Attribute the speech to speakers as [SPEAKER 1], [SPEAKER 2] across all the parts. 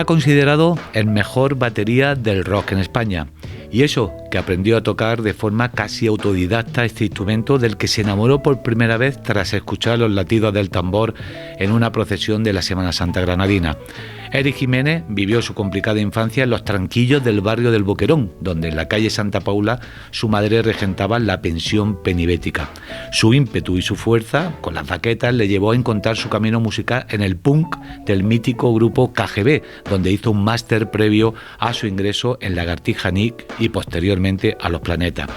[SPEAKER 1] Está considerado el mejor batería del rock en España. Y eso, que aprendió a tocar de forma casi autodidacta este instrumento del que se enamoró por primera vez tras escuchar los latidos del tambor en una procesión de la Semana Santa granadina. Eric Jiménez vivió su complicada infancia en los tranquillos del barrio del Boquerón, donde en la calle Santa Paula su madre regentaba la pensión penibética. Su ímpetu y su fuerza, con las baquetas, le llevó a encontrar su camino musical en el punk del mítico grupo KGB, donde hizo un máster previo a su ingreso en Lagartija Nick y posteriormente a Los Planetas.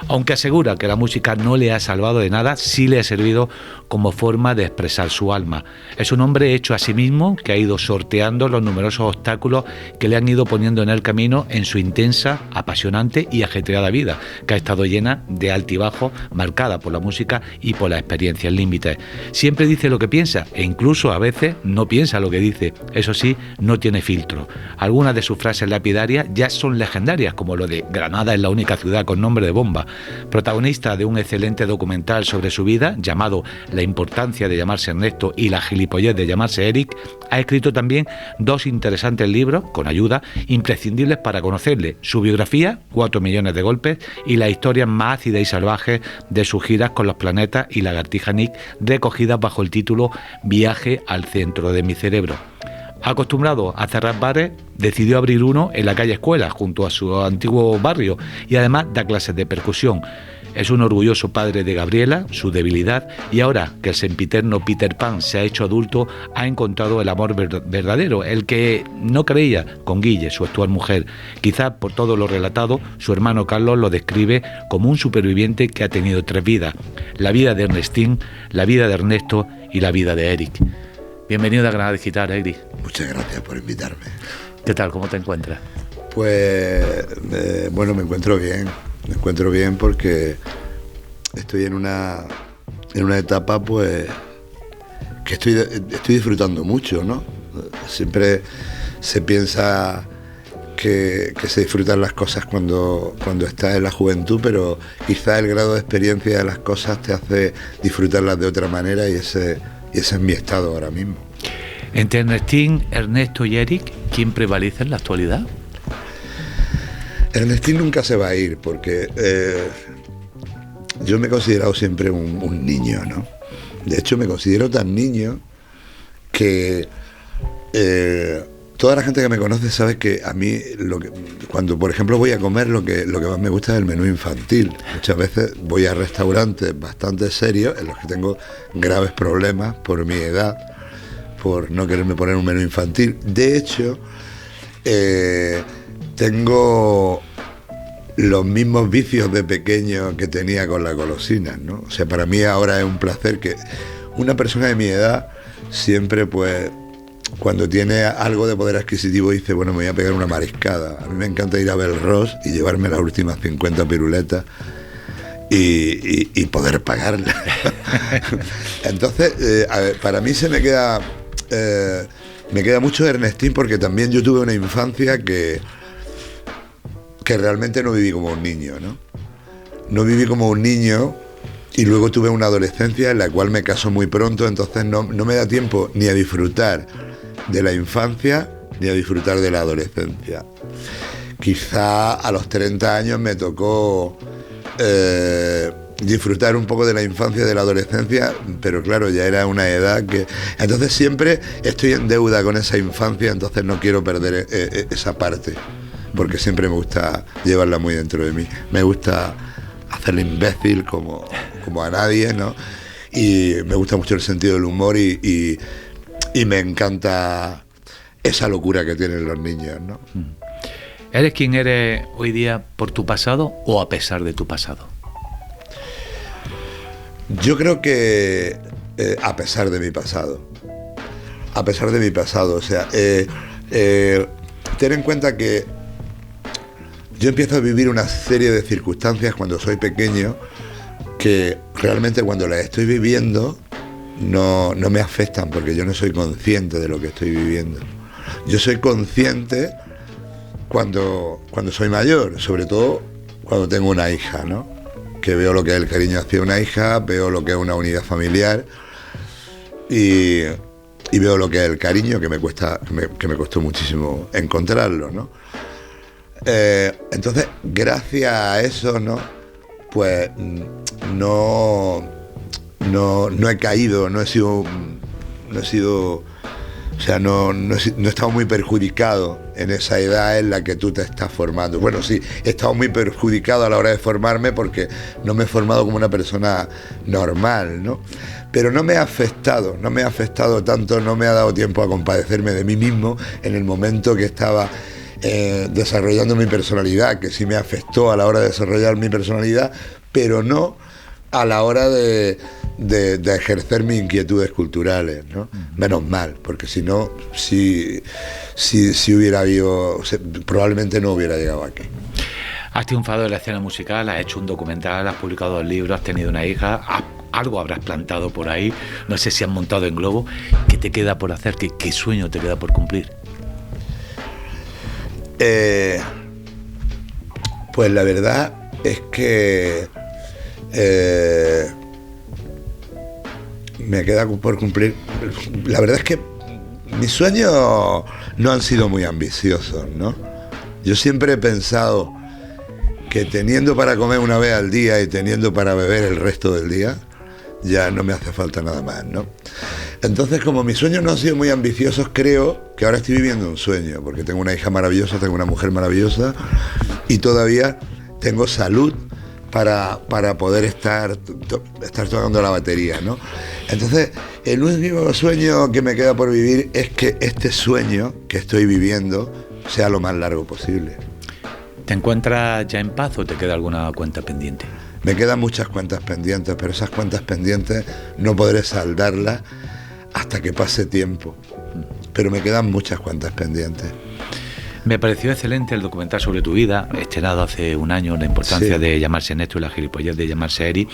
[SPEAKER 1] Aunque asegura que la música no le ha salvado de nada, sí le ha servido como forma de expresar su alma. Es un hombre hecho a sí mismo que ha ido sorteando los numerosos obstáculos que le han ido poniendo en el camino en su intensa, apasionante y ajetreada vida, que ha estado llena de altibajos, marcada por la música y por las experiencias límites. Siempre dice lo que piensa e incluso a veces no piensa lo que dice. Eso sí, no tiene filtro. Algunas de sus frases lapidarias ya son legendarias, como lo de Granada es la única ciudad con nombre de bomba. Protagonista de un excelente documental sobre su vida llamado La importancia de llamarse Ernesto y la gilipollez de llamarse Eric, ha escrito también 2 interesantes libros, con ayuda, imprescindibles para conocerle: su biografía, 4 millones de golpes, y las historias más ácidas y salvajes de sus giras con Los Planetas y Lagartija Nick, recogidas bajo el título Viaje al centro de mi cerebro. Acostumbrado a cerrar bares, decidió abrir uno en la calle Escuela, junto a su antiguo barrio, y además da clases de percusión. Es un orgulloso padre de Gabriela, su debilidad, y ahora que el sempiterno Peter Pan se ha hecho adulto, ha encontrado el amor verdadero, el que no creía, con Guille, su actual mujer. Quizás por todo lo relatado, su hermano Carlos lo describe como un superviviente que ha tenido 3 vidas: la vida de Ernestín, la vida de Ernesto y la vida de Eric. Bienvenido a Granada Digital, Eric.
[SPEAKER 2] Muchas gracias por invitarme.
[SPEAKER 1] ¿Qué tal? ¿Cómo te encuentras?
[SPEAKER 2] Pues, bueno, me encuentro bien. Me encuentro bien porque estoy en una etapa, pues, que estoy disfrutando mucho, ¿no? Siempre se piensa que se disfrutan las cosas cuando estás en la juventud, pero quizá el grado de experiencia de las cosas te hace disfrutarlas de otra manera, y ese es mi estado ahora mismo.
[SPEAKER 1] Entre Ernestín, Ernesto y Eric, ¿quién prevalece en la actualidad?
[SPEAKER 2] Ernestín nunca se va a ir, porque yo me he considerado siempre un niño, ¿no? De hecho, me considero tan niño que toda la gente que me conoce sabe que a mí, cuando por ejemplo voy a comer, lo que más me gusta es el menú infantil. Muchas veces voy a restaurantes bastante serios en los que tengo graves problemas por mi edad, por no quererme poner un menú infantil. De hecho, tengo los mismos vicios de pequeño que tenía con la golosina, ¿no? O sea, para mí ahora es un placer que una persona de mi edad siempre, pues, cuando tiene algo de poder adquisitivo, dice, bueno, me voy a pegar una mariscada. A mí me encanta ir a Belrós y llevarme las últimas 50 piruletas y poder pagarlas. Entonces, a ver, para mí me queda mucho Ernestín, porque también yo tuve una infancia que realmente no viví como un niño, ¿no? No viví como un niño, y luego tuve una adolescencia en la cual me caso muy pronto, entonces no me da tiempo ni a disfrutar de la infancia ni a disfrutar de la adolescencia. Quizá a los 30 años me tocó disfrutar un poco de la infancia y de la adolescencia, pero claro, ya era una edad que... Entonces siempre estoy en deuda con esa infancia, entonces no quiero perder esa parte, porque siempre me gusta llevarla muy dentro de mí. Me gusta hacerle imbécil como a nadie, ¿no? Y me gusta mucho el sentido del humor y me encanta esa locura que tienen los niños, ¿no?
[SPEAKER 1] ¿Eres quien eres hoy día por tu pasado o a pesar de tu pasado?
[SPEAKER 2] Yo creo que a pesar de mi pasado. A pesar de mi pasado, o sea, ten en cuenta que yo empiezo a vivir una serie de circunstancias cuando soy pequeño que realmente cuando las estoy viviendo no me afectan, porque yo no soy consciente de lo que estoy viviendo. Yo soy consciente cuando soy mayor, sobre todo cuando tengo una hija, ¿no? Que veo lo que es el cariño hacia una hija, veo lo que es una unidad familiar y y veo lo que es el cariño, que me costó muchísimo encontrarlo, ¿no? Entonces, gracias a eso, ¿no? Pues no he caído, no he sido, o sea, no he estado muy perjudicado en esa edad en la que tú te estás formando. Bueno, sí, he estado muy perjudicado a la hora de formarme porque no me he formado como una persona normal, ¿no? Pero no me ha afectado tanto, no me ha dado tiempo a compadecerme de mí mismo en el momento que estaba desarrollando mi personalidad, que sí me afectó a la hora de desarrollar mi personalidad, pero no a la hora de ejercer mis inquietudes culturales, ¿no? Menos mal, porque si no, si hubiera habido, probablemente no hubiera llegado aquí.
[SPEAKER 1] Has triunfado en la escena musical, has hecho un documental, has publicado 2 libros, has tenido una hija, algo habrás plantado por ahí, no sé si has montado en globo. ¿Qué te queda por hacer? ¿Qué sueño te queda por cumplir?
[SPEAKER 2] Pues la verdad es que me queda por cumplir. La verdad es que mis sueños no han sido muy ambiciosos, ¿no? Yo siempre he pensado que teniendo para comer una vez al día y teniendo para beber el resto del día, ya no me hace falta nada más, ¿no? Entonces, como mis sueños no han sido muy ambiciosos, creo que ahora estoy viviendo un sueño, porque tengo una hija maravillosa, tengo una mujer maravillosa y todavía tengo salud para poder estar tocando la batería, ¿no? Entonces, el único sueño que me queda por vivir es que este sueño que estoy viviendo sea lo más largo posible.
[SPEAKER 1] ¿Te encuentras ya en paz o te queda alguna cuenta pendiente?
[SPEAKER 2] Me quedan muchas cuentas pendientes, pero esas cuentas pendientes no podré saldarlas hasta que pase tiempo. Pero me quedan muchas cuentas pendientes.
[SPEAKER 1] Me pareció excelente el documental sobre tu vida, estrenado hace un año, la importancia de llamarse Néstor y la gilipollez de llamarse Eric.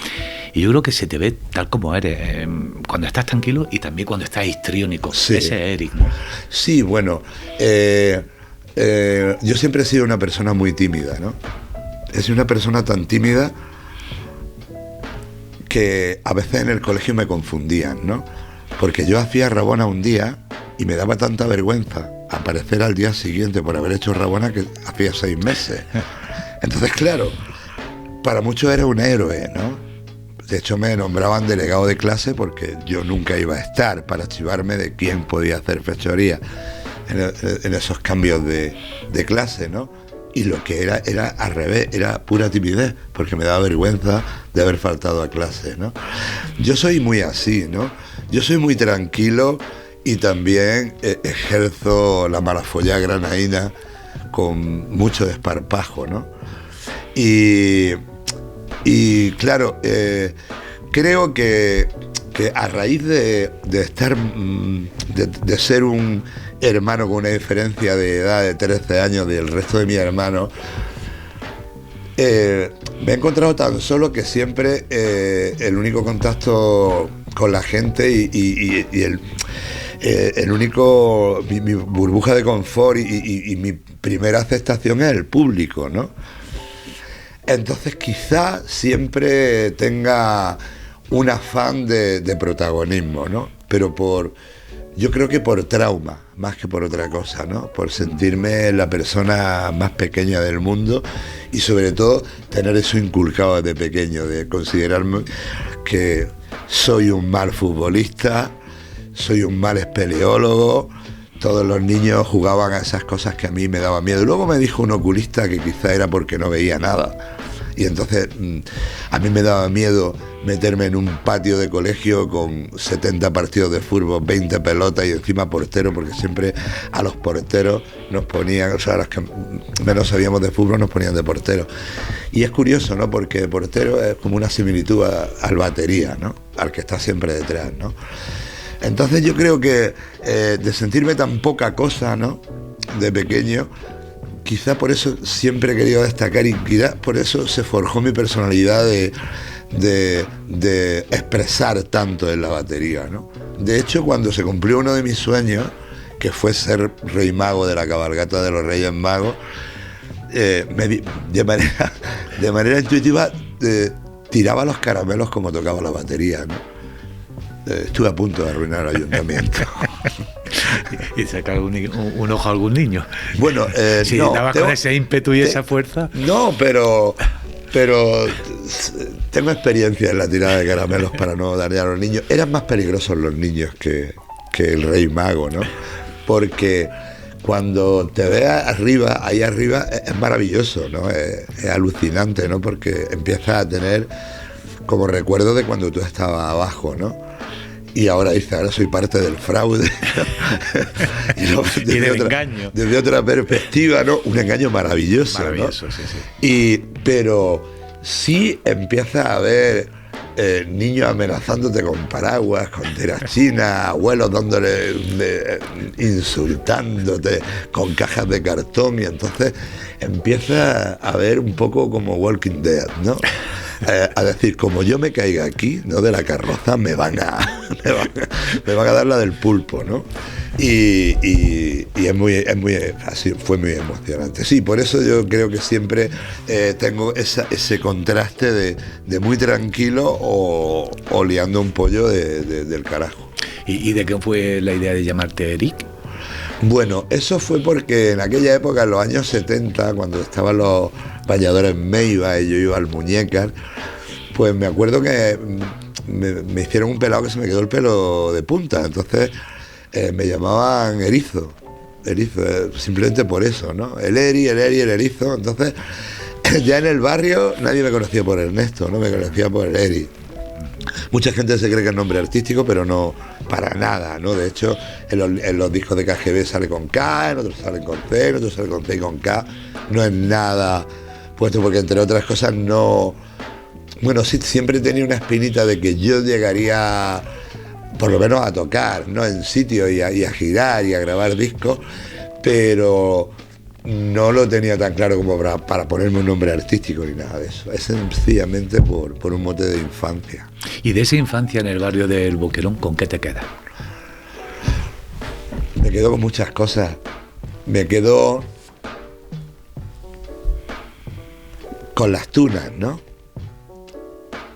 [SPEAKER 1] Y yo creo que se te ve tal como eres, cuando estás tranquilo y también cuando estás histriónico. Sí. Ese Eric, ¿no?
[SPEAKER 2] Sí, bueno, yo siempre he sido una persona muy tímida, ¿no? He sido una persona tan tímida que a veces en el colegio me confundían, ¿no? Porque yo hacía Rabona un día y me daba tanta vergüenza aparecer al día siguiente por haber hecho Rabona que hacía 6 meses. Entonces, claro, para muchos era un héroe, ¿no? De hecho, me nombraban delegado de clase porque yo nunca iba a estar para chivarme de quién podía hacer fechoría en esos cambios de clase, ¿no? Y lo que era al revés, era pura timidez, porque me daba vergüenza de haber faltado a clase, ¿no? Yo soy muy así, ¿no? Yo soy muy tranquilo y también ejerzo la malafollá granaína con mucho desparpajo, ¿no? Y claro, creo que a raíz de ser un hermano con una diferencia de edad de 13 años del resto de mis hermanos, me he encontrado tan solo que siempre el único contacto con la gente y el único, mi burbuja de confort y mi primera aceptación es el público, ¿no? Entonces quizá siempre tenga un afán de protagonismo, ¿no? Pero yo creo que por trauma, más que por otra cosa, ¿no? Por sentirme la persona más pequeña del mundo y sobre todo tener eso inculcado desde pequeño, de considerarme que soy un mal futbolista, soy un mal espeleólogo. Todos los niños jugaban a esas cosas que a mí me daban miedo. Y luego me dijo un oculista que quizá era porque no veía nada. Y entonces a mí me daba miedo meterme en un patio de colegio con 70 partidos de fútbol, 20 pelotas y encima portero, porque siempre a los porteros nos ponían, o sea, a los que menos sabíamos de fútbol nos ponían de portero. Y es curioso, ¿no? Porque portero es como una similitud al batería, ¿no? Al que está siempre detrás, ¿no? Entonces yo creo que de sentirme tan poca cosa, ¿no? De pequeño, quizá por eso siempre he querido destacar y quizá por eso se forjó mi personalidad de expresar tanto en la batería, ¿no? De hecho, cuando se cumplió uno de mis sueños, que fue ser rey mago de la cabalgata de los Reyes Magos, de manera intuitiva tiraba los caramelos como tocaba la batería, ¿no? estuve a punto de arruinar el ayuntamiento.
[SPEAKER 1] Y sacar un ojo a algún niño.
[SPEAKER 2] Bueno,
[SPEAKER 1] si
[SPEAKER 2] no,
[SPEAKER 1] dabas con ese ímpetu y esa fuerza.
[SPEAKER 2] No, pero tengo experiencia en la tirada de caramelos para no darle a los niños. Eran más peligrosos los niños que el Rey Mago, ¿no? Porque cuando te veas arriba, ahí arriba, es maravilloso, ¿no? Es alucinante, ¿no? Porque empiezas a tener como recuerdo de cuando tú estabas abajo, ¿no? Y ahora dice, ahora soy parte del fraude.
[SPEAKER 1] Y del engaño.
[SPEAKER 2] Desde otra perspectiva, ¿no? Un engaño maravilloso,
[SPEAKER 1] maravilloso,
[SPEAKER 2] ¿no?
[SPEAKER 1] Sí.
[SPEAKER 2] Pero sí empieza a haber niños amenazándote con paraguas, con tirachinas, abuelos insultándote con cajas de cartón, y entonces empieza a ver un poco como Walking Dead, ¿no? A decir, como yo me caiga aquí, ¿no? De la carroza, me van a dar la del pulpo, ¿no? Y así, fue muy emocionante. Sí, por eso yo creo que siempre tengo ese contraste de muy tranquilo o liando un pollo del carajo.
[SPEAKER 1] ¿Y de qué fue la idea de llamarte Eric?
[SPEAKER 2] Bueno, eso fue porque en aquella época, en los años 70, cuando estaban los bañadores Meiba y yo iba al Muñecas, pues me acuerdo que me hicieron un pelado que se me quedó el pelo de punta. Entonces me llamaban Erizo, simplemente por eso, ¿no? El Erizo. Entonces ya en el barrio nadie me conocía por Ernesto, no me conocía por el Eri. Mucha gente se cree que es nombre artístico, pero no, para nada, ¿no? De hecho, en los discos de KGB sale con K, en otros salen con C, en otros sale con C y con K. No es nada puesto, porque entre otras cosas no... Bueno, sí, siempre tenía una espinita de que yo llegaría, por lo menos a tocar, ¿no? En sitio y a girar y a grabar discos, pero no lo tenía tan claro como para ponerme un nombre artístico ni nada de eso. Es sencillamente por un mote de infancia.
[SPEAKER 1] ¿Y de esa infancia en el barrio del Boquerón, con qué te quedas?
[SPEAKER 2] Me quedo con muchas cosas. Me quedo con las tunas, ¿no?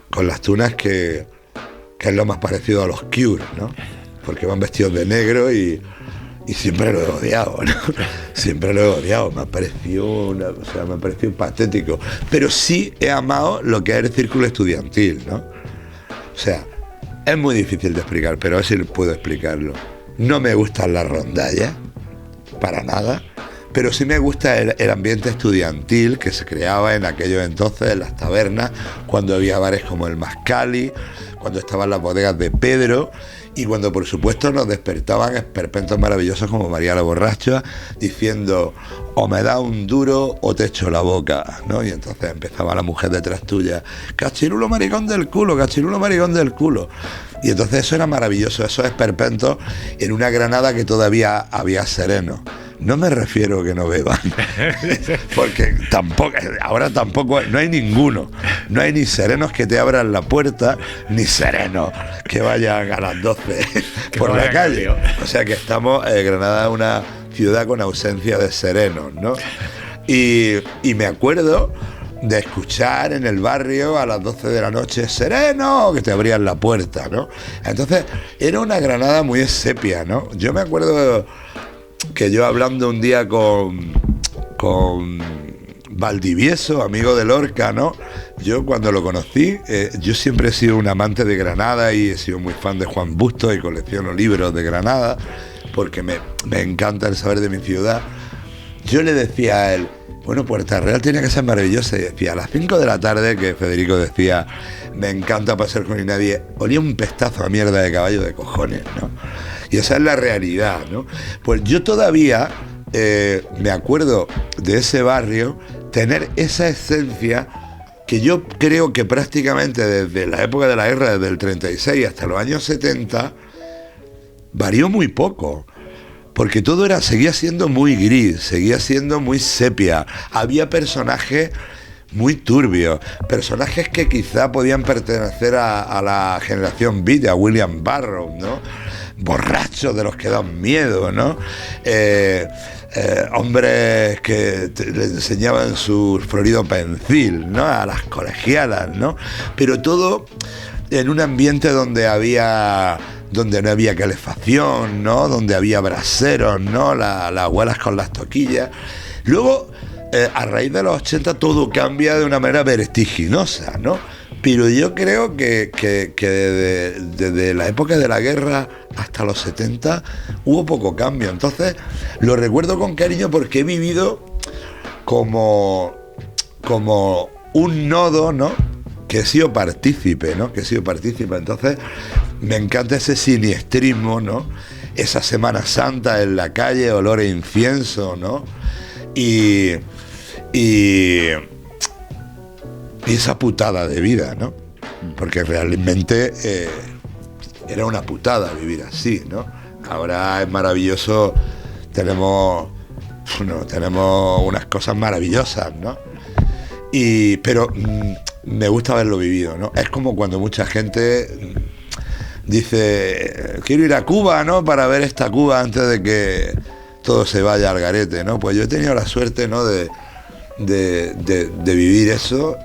[SPEAKER 2] Con las tunas que es lo más parecido a los Cure, ¿no? Porque van vestidos de negro y siempre lo he odiado, ¿no? Siempre lo he odiado, me ha parecido patético. Pero sí he amado lo que es el círculo estudiantil, ¿no? O sea, es muy difícil de explicar, pero a ver si puedo explicarlo. No me gustan las rondallas, para nada, pero sí me gusta el ambiente estudiantil que se creaba en aquellos entonces, en las tabernas, cuando había bares como el Mascali, cuando estaban las bodegas de Pedro, y cuando por supuesto nos despertaban esperpentos maravillosos como María la Borracha diciendo, o me da un duro o te echo la boca, ¿no? Y entonces empezaba la mujer detrás tuya, cachirulo maricón del culo, cachirulo maricón del culo. Y entonces eso era maravilloso, esos esperpentos en una Granada que todavía había sereno. No me refiero a que no beban, porque ahora tampoco, no hay ninguno. No hay ni serenos que te abran la puerta, ni serenos que vayan a las 12 por la calle. O sea que Granada es una ciudad con ausencia de serenos, ¿no? Y me acuerdo de escuchar en el barrio a las 12 de la noche, sereno, que te abrían la puerta, ¿no? Entonces era una Granada muy sepia, ¿no? Yo me acuerdo que yo hablando un día con Valdivieso, amigo de Lorca, ¿no? Yo cuando lo conocí, yo siempre he sido un amante de Granada y he sido muy fan de Juan Bustos y colecciono libros de Granada porque me encanta el saber de mi ciudad. Yo le decía a él, bueno, Puerta Real tiene que ser maravillosa, y decía, a las 5 de la tarde, que Federico decía, me encanta pasear con nadie, olía un pestazo a mierda de caballo de cojones, ¿no? Y esa es la realidad, ¿no? Pues yo todavía me acuerdo de ese barrio, tener esa esencia que yo creo que prácticamente desde la época de la guerra, desde el 36 hasta los años 70, varió muy poco. Porque todo seguía siendo muy gris, seguía siendo muy sepia. Había personajes muy turbios, personajes que quizá podían pertenecer a la generación beat, a William Burroughs, ¿no? Borrachos de los que dan miedo, ¿no? Hombres que le enseñaban su florido pensil, ¿no? A las colegialas, ¿no? Pero todo en un ambiente donde no había calefacción, ¿no? Donde había braseros, ¿no? Las abuelas con las toquillas. Luego, a raíz de los 80 todo cambia de una manera vertiginosa, ¿no? Pero yo creo que desde la época de la guerra hasta los 70 hubo poco cambio. Entonces lo recuerdo con cariño porque he vivido como un nodo, ¿no? Que he sido partícipe, ¿no? Entonces me encanta ese siniestrismo, ¿no? Esa Semana Santa en la calle, olor a incienso, ¿no? Y esa putada de vida, ¿no? Porque realmente era una putada vivir así, ¿no? Ahora es maravilloso, tenemos unas cosas maravillosas, ¿no? Pero me gusta haberlo vivido, ¿no? Es como cuando mucha gente dice, quiero ir a Cuba, ¿no? Para ver esta Cuba antes de que todo se vaya al garete, ¿no? Pues yo he tenido la suerte, ¿no? de vivir eso.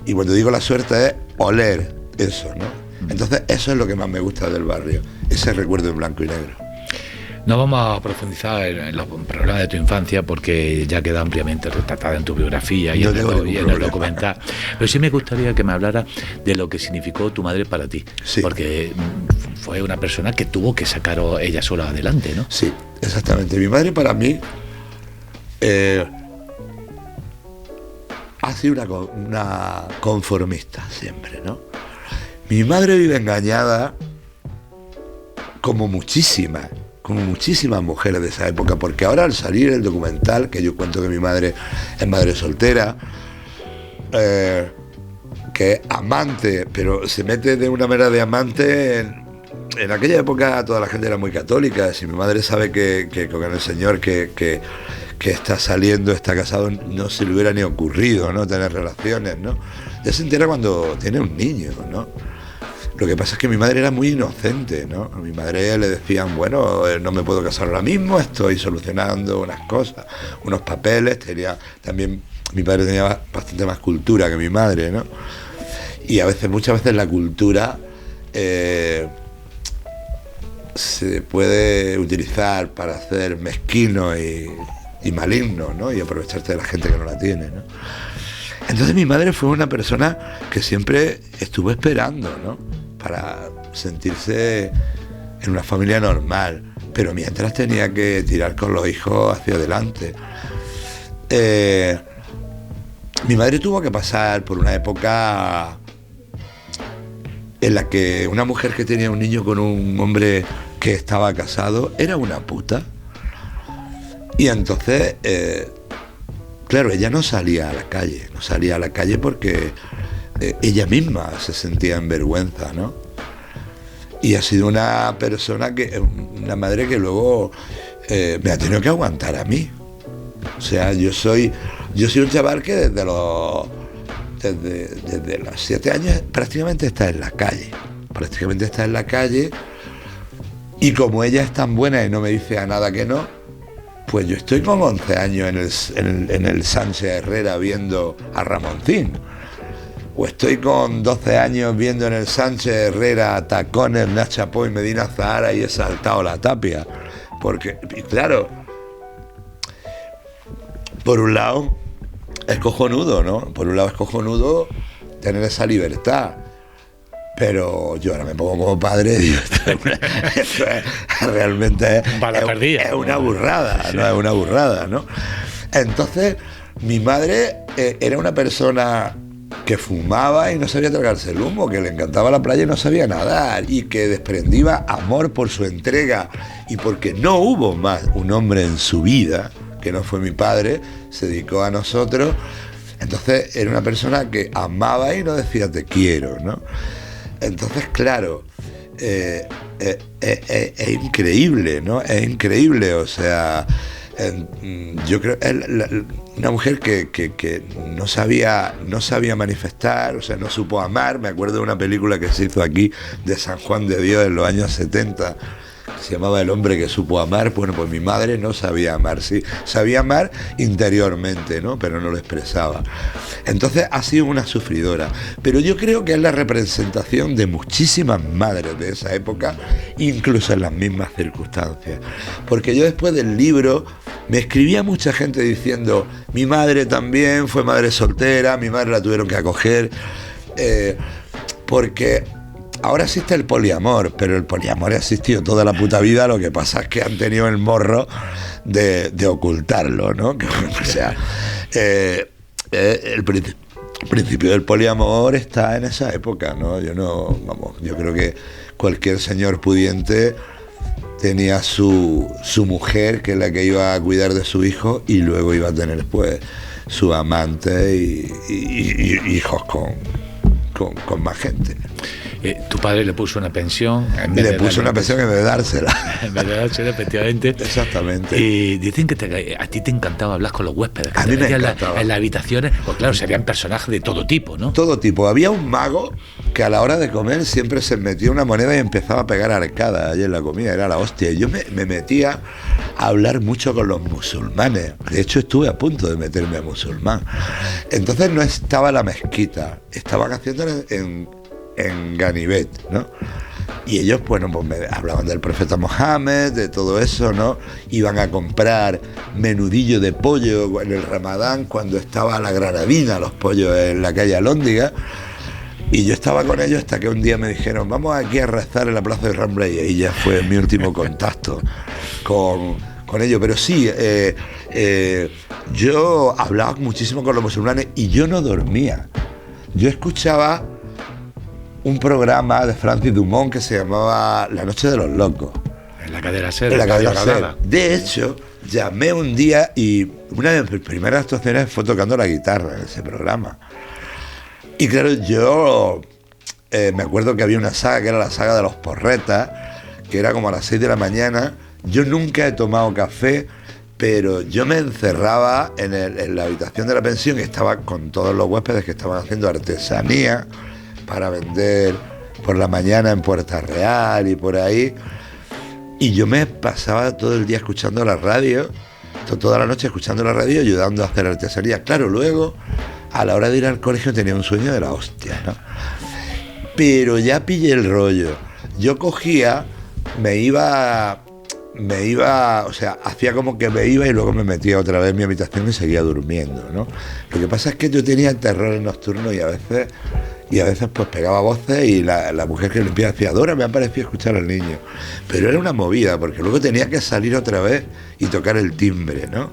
[SPEAKER 2] Y cuando digo la suerte es oler eso, ¿no? Entonces eso es lo que más me gusta del barrio, ese recuerdo en blanco y negro.
[SPEAKER 1] No vamos a profundizar en los problemas de tu infancia porque ya queda ampliamente retratada en tu biografía y, en el documental. Pero sí me gustaría que me hablara de lo que significó tu madre para ti.
[SPEAKER 2] Sí.
[SPEAKER 1] Porque fue una persona que tuvo que sacar ella sola adelante, ¿no?
[SPEAKER 2] Sí, exactamente. Mi madre para mí ha sido una conformista siempre, ¿no? Mi madre vive engañada como muchísimas mujeres de esa época, porque ahora al salir el documental, que yo cuento que mi madre es madre soltera, que es amante, pero se mete de una manera de amante en aquella época toda la gente era muy católica. Si mi madre sabe que con el señor que está saliendo, está casado, no se le hubiera ni ocurrido, ¿no? Tener relaciones, ¿no? Ya se entera cuando tiene un niño, ¿no? Lo que pasa es que mi madre era muy inocente, ¿no? A mi madre le decían, bueno, no me puedo casar ahora mismo, estoy solucionando unas cosas, unos papeles. También mi padre tenía bastante más cultura que mi madre, ¿no? Y muchas veces la cultura se puede utilizar para hacer mezquino y maligno, ¿no? Y aprovecharte de la gente que no la tiene, ¿no? Entonces mi madre fue una persona que siempre estuvo esperando, ¿no? Para sentirse en una familia normal, pero mientras tenía que tirar con los hijos hacia adelante. Mi madre tuvo que pasar por una época en la que una mujer que tenía un niño con un hombre que estaba casado era una puta. Y entonces, claro, ella no salía a la calle porque ella misma se sentía en vergüenza, ¿no? Y ha sido una madre que luego me ha tenido que aguantar a mí. O sea, yo soy un chaval que desde los 7 años prácticamente está en la calle. Y como ella es tan buena y no me dice a nada que no, pues yo estoy con 11 años en el Sánchez Herrera viendo a Ramoncín. O estoy con 12 años viendo en el Sánchez Herrera a Tacones, Nacha Po y Medina Zahara y he saltado la tapia. Porque, claro, por un lado es cojonudo, ¿no? Tener esa libertad. Pero yo ahora me pongo como padre y digo, esto es realmente es una burrada, sí. ¿No? Es una burrada, ¿no? Entonces, mi madre era una persona que fumaba y no sabía tragarse el humo, que le encantaba la playa y no sabía nadar, y que desprendía amor por su entrega, y porque no hubo más un hombre en su vida, que no fue mi padre, se dedicó a nosotros. Entonces, era una persona que amaba y no decía te quiero, ¿no? Entonces, claro, es increíble, ¿no? Es increíble, o sea, yo creo una mujer que no sabía manifestar, o sea, no supo amar. Me acuerdo de una película que se hizo aquí de San Juan de Dios en los años 70, se llamaba El hombre que supo amar. Bueno, pues mi madre no sabía amar, sí, sabía amar interiormente, ¿no? Pero no lo expresaba. Entonces ha sido una sufridora. Pero yo creo que es la representación de muchísimas madres de esa época, incluso en las mismas circunstancias. Porque yo después del libro me escribía mucha gente diciendo, mi madre también fue madre soltera, mi madre la tuvieron que acoger, porque ahora existe el poliamor, pero el poliamor ha existido toda la puta vida, lo que pasa es que han tenido el morro de ocultarlo, ¿no? O sea, el principio del poliamor está en esa época, ¿no? Yo creo que cualquier señor pudiente tenía su mujer, que es la que iba a cuidar de su hijo, y luego iba a tener pues su amante y hijos con más gente.
[SPEAKER 1] Tu padre le puso una pensión.
[SPEAKER 2] Le puso una pensión en vez de dársela.
[SPEAKER 1] En vez de dársela, efectivamente.
[SPEAKER 2] Exactamente.
[SPEAKER 1] Y dicen que a ti te encantaba hablar con los huéspedes. Que
[SPEAKER 2] a mí me encantaba.
[SPEAKER 1] En las habitaciones, pues claro, serían personajes de todo tipo, ¿no?
[SPEAKER 2] Todo tipo. Había un mago que a la hora de comer siempre se metía una moneda y empezaba a pegar arcadas allí en la comida. Era la hostia. Y yo me metía a hablar mucho con los musulmanes. De hecho, estuve a punto de meterme a musulmán. Entonces no estaba la mezquita. Estaban haciendo en Ganivet, ¿no? Y ellos, bueno, pues me hablaban del profeta Mohammed, de todo eso, ¿no? Iban a comprar menudillo de pollo en el Ramadán cuando estaba la granadina, los pollos en la calle Alhóndiga. Y yo estaba con ellos hasta que un día me dijeron, vamos aquí a rezar en la plaza de Rambla, y ahí ya fue mi último contacto con ellos. Pero sí, yo hablaba muchísimo con los musulmanes y yo no dormía. Yo escuchaba un programa de Francis Dumont que se llamaba La Noche de los Locos.
[SPEAKER 1] En la cadena SER.
[SPEAKER 2] En la cadena SER. De hecho, llamé un día y una de mis primeras actuaciones fue tocando la guitarra en ese programa. Y claro, yo me acuerdo que había una saga que era la saga de los porretas, que era como a las 6 de la mañana. Yo nunca he tomado café, pero yo me encerraba en la habitación de la pensión y estaba con todos los huéspedes que estaban haciendo artesanía para vender por la mañana en Puerta Real y por ahí. Y yo me pasaba todo el día escuchando la radio, toda la noche escuchando la radio, ayudando a hacer artesanía. Claro, luego, a la hora de ir al colegio tenía un sueño de la hostia, ¿no? Pero ya pillé el rollo. Yo cogía, me iba, o sea, hacía como que me iba y luego me metía otra vez en mi habitación y seguía durmiendo, ¿no? Lo que pasa es que yo tenía terrores nocturnos y a veces pues pegaba voces y la mujer que limpiaba decía, Dora, me ha parecido escuchar al niño. Pero era una movida, porque luego tenía que salir otra vez y tocar el timbre, ¿no?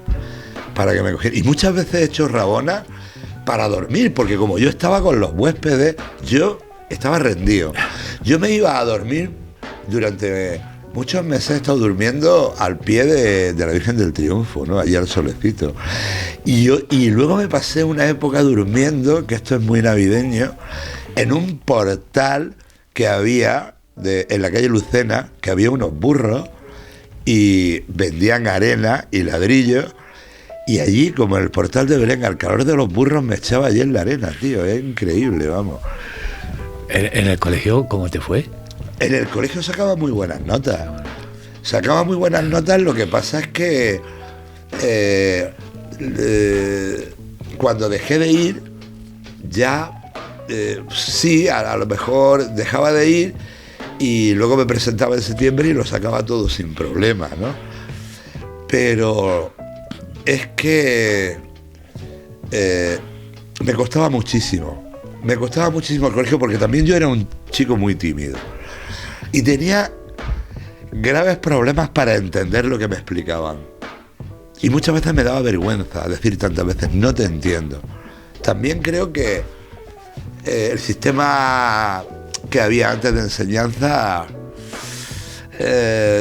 [SPEAKER 2] Para que me cogiera. Y muchas veces he hecho rabona para dormir, porque como yo estaba con los huéspedes, yo estaba rendido. Yo me iba a dormir durante muchos meses, he estado durmiendo al pie de la Virgen del Triunfo, ¿no? Allí al solecito. Y luego me pasé una época durmiendo, que esto es muy navideño, en un portal que había en la calle Lucena, que había unos burros y vendían arena y ladrillos. Y allí, como en el portal de Belén, al calor de los burros me echaba allí en la arena, tío. Es increíble, vamos.
[SPEAKER 1] ¿En el colegio cómo te fue?
[SPEAKER 2] En el colegio sacaba muy buenas notas. Sacaba muy buenas notas, lo que pasa es que cuando dejé de ir, ya sí, a lo mejor dejaba de ir y luego me presentaba en septiembre y lo sacaba todo sin problema, ¿no? Pero es que me costaba muchísimo el colegio, porque también yo era un chico muy tímido y tenía graves problemas para entender lo que me explicaban, y muchas veces me daba vergüenza decir tantas veces no te entiendo. También creo que el sistema que había antes de enseñanza,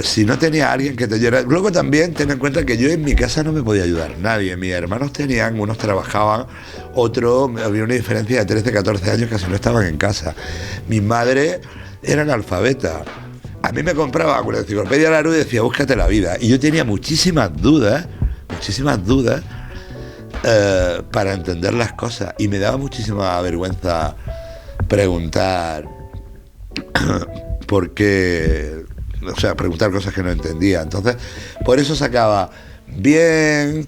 [SPEAKER 2] si no tenía alguien que te ayudara. Luego también ten en cuenta que yo en mi casa no me podía ayudar nadie. Mis hermanos tenían, unos trabajaban, otros, había una diferencia de 13, 14 años, casi no estaban en casa. Mi madre era analfabeta. A mí me compraba con la enciclopedia Larú y decía, búscate la vida. Y yo tenía muchísimas dudas para entender las cosas. Y me daba muchísima vergüenza preguntar por qué o sea, preguntar cosas que no entendía. Entonces, por eso sacaba bien,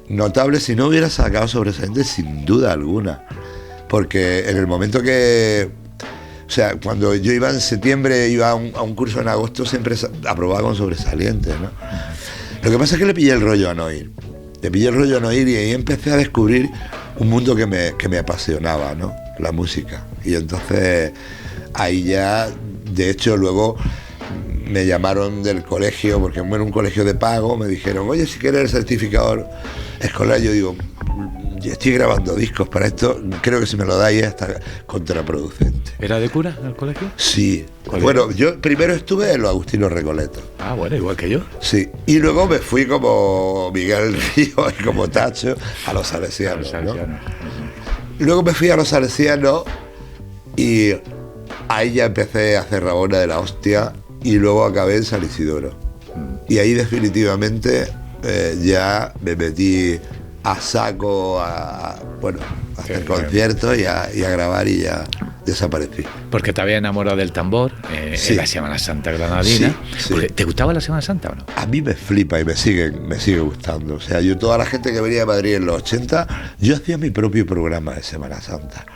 [SPEAKER 2] notable, si no hubiera sacado sobresaliente sin duda alguna. Porque en el momento que... O sea, cuando yo iba en septiembre, iba a un curso en agosto, siempre aprobaba con sobresaliente, ¿no? Lo que pasa es que le pillé el rollo a no ir. Le pillé el rollo a no ir y ahí empecé a descubrir un mundo que me apasionaba, ¿no? La música. Y entonces ahí ya, de hecho, luego me llamaron del colegio, porque era un colegio de pago, me dijeron, oye, si quieres el certificado escolar, yo digo, yo estoy grabando discos para esto, creo que si me lo dais es hasta contraproducente.
[SPEAKER 1] ¿Era de cura el colegio?
[SPEAKER 2] Sí. Bueno, yo primero estuve en los Agustinos Recoletos.
[SPEAKER 1] Ah, bueno, igual que yo.
[SPEAKER 2] Sí. Y luego me fui como Miguel Río y como Tacho a los Salesianos, ¿no? Luego me fui a los Salesianos y ahí ya empecé a hacer Rabona de la hostia y luego acabé en San Isidoro. Y ahí definitivamente ya me metí a saco a hacer conciertos y a grabar y ya desaparecí.
[SPEAKER 1] Porque te había enamorado del tambor
[SPEAKER 2] Sí.
[SPEAKER 1] en la Semana Santa granadina.
[SPEAKER 2] Sí.
[SPEAKER 1] ¿Te gustaba la Semana Santa o no?
[SPEAKER 2] A mí me flipa y me sigue gustando. O sea, yo toda la gente que venía de Madrid en los 80, yo hacía mi propio programa de Semana Santa.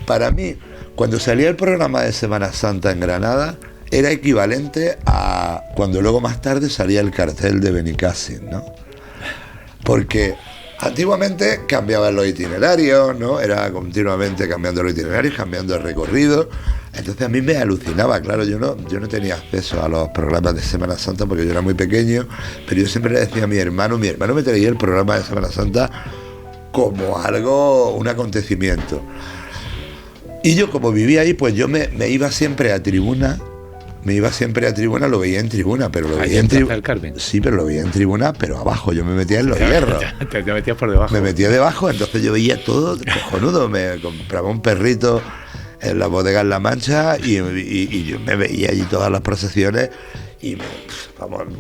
[SPEAKER 2] Para mí, cuando salía el programa de Semana Santa en Granada, era equivalente a cuando luego más tarde salía el cartel de Benicàssim, ¿no? Porque antiguamente cambiaban los itinerarios, ¿no? Era continuamente cambiando los itinerarios, cambiando el recorrido. Entonces a mí me alucinaba, claro, yo no tenía acceso a los programas de Semana Santa porque yo era muy pequeño, pero yo siempre le decía a mi hermano me traía el programa de Semana Santa como algo, un acontecimiento. Y yo como vivía ahí, pues yo me iba siempre a tribuna. Lo veía en tribuna, pero lo veía en tribuna. Sí, pero lo veía en tribuna, pero abajo, yo me metía en los hierros.
[SPEAKER 1] Te metías por debajo.
[SPEAKER 2] Me metía debajo, entonces yo veía todo cojonudo. Me compraba un perrito en la bodega en La Mancha y yo me veía allí todas las procesiones y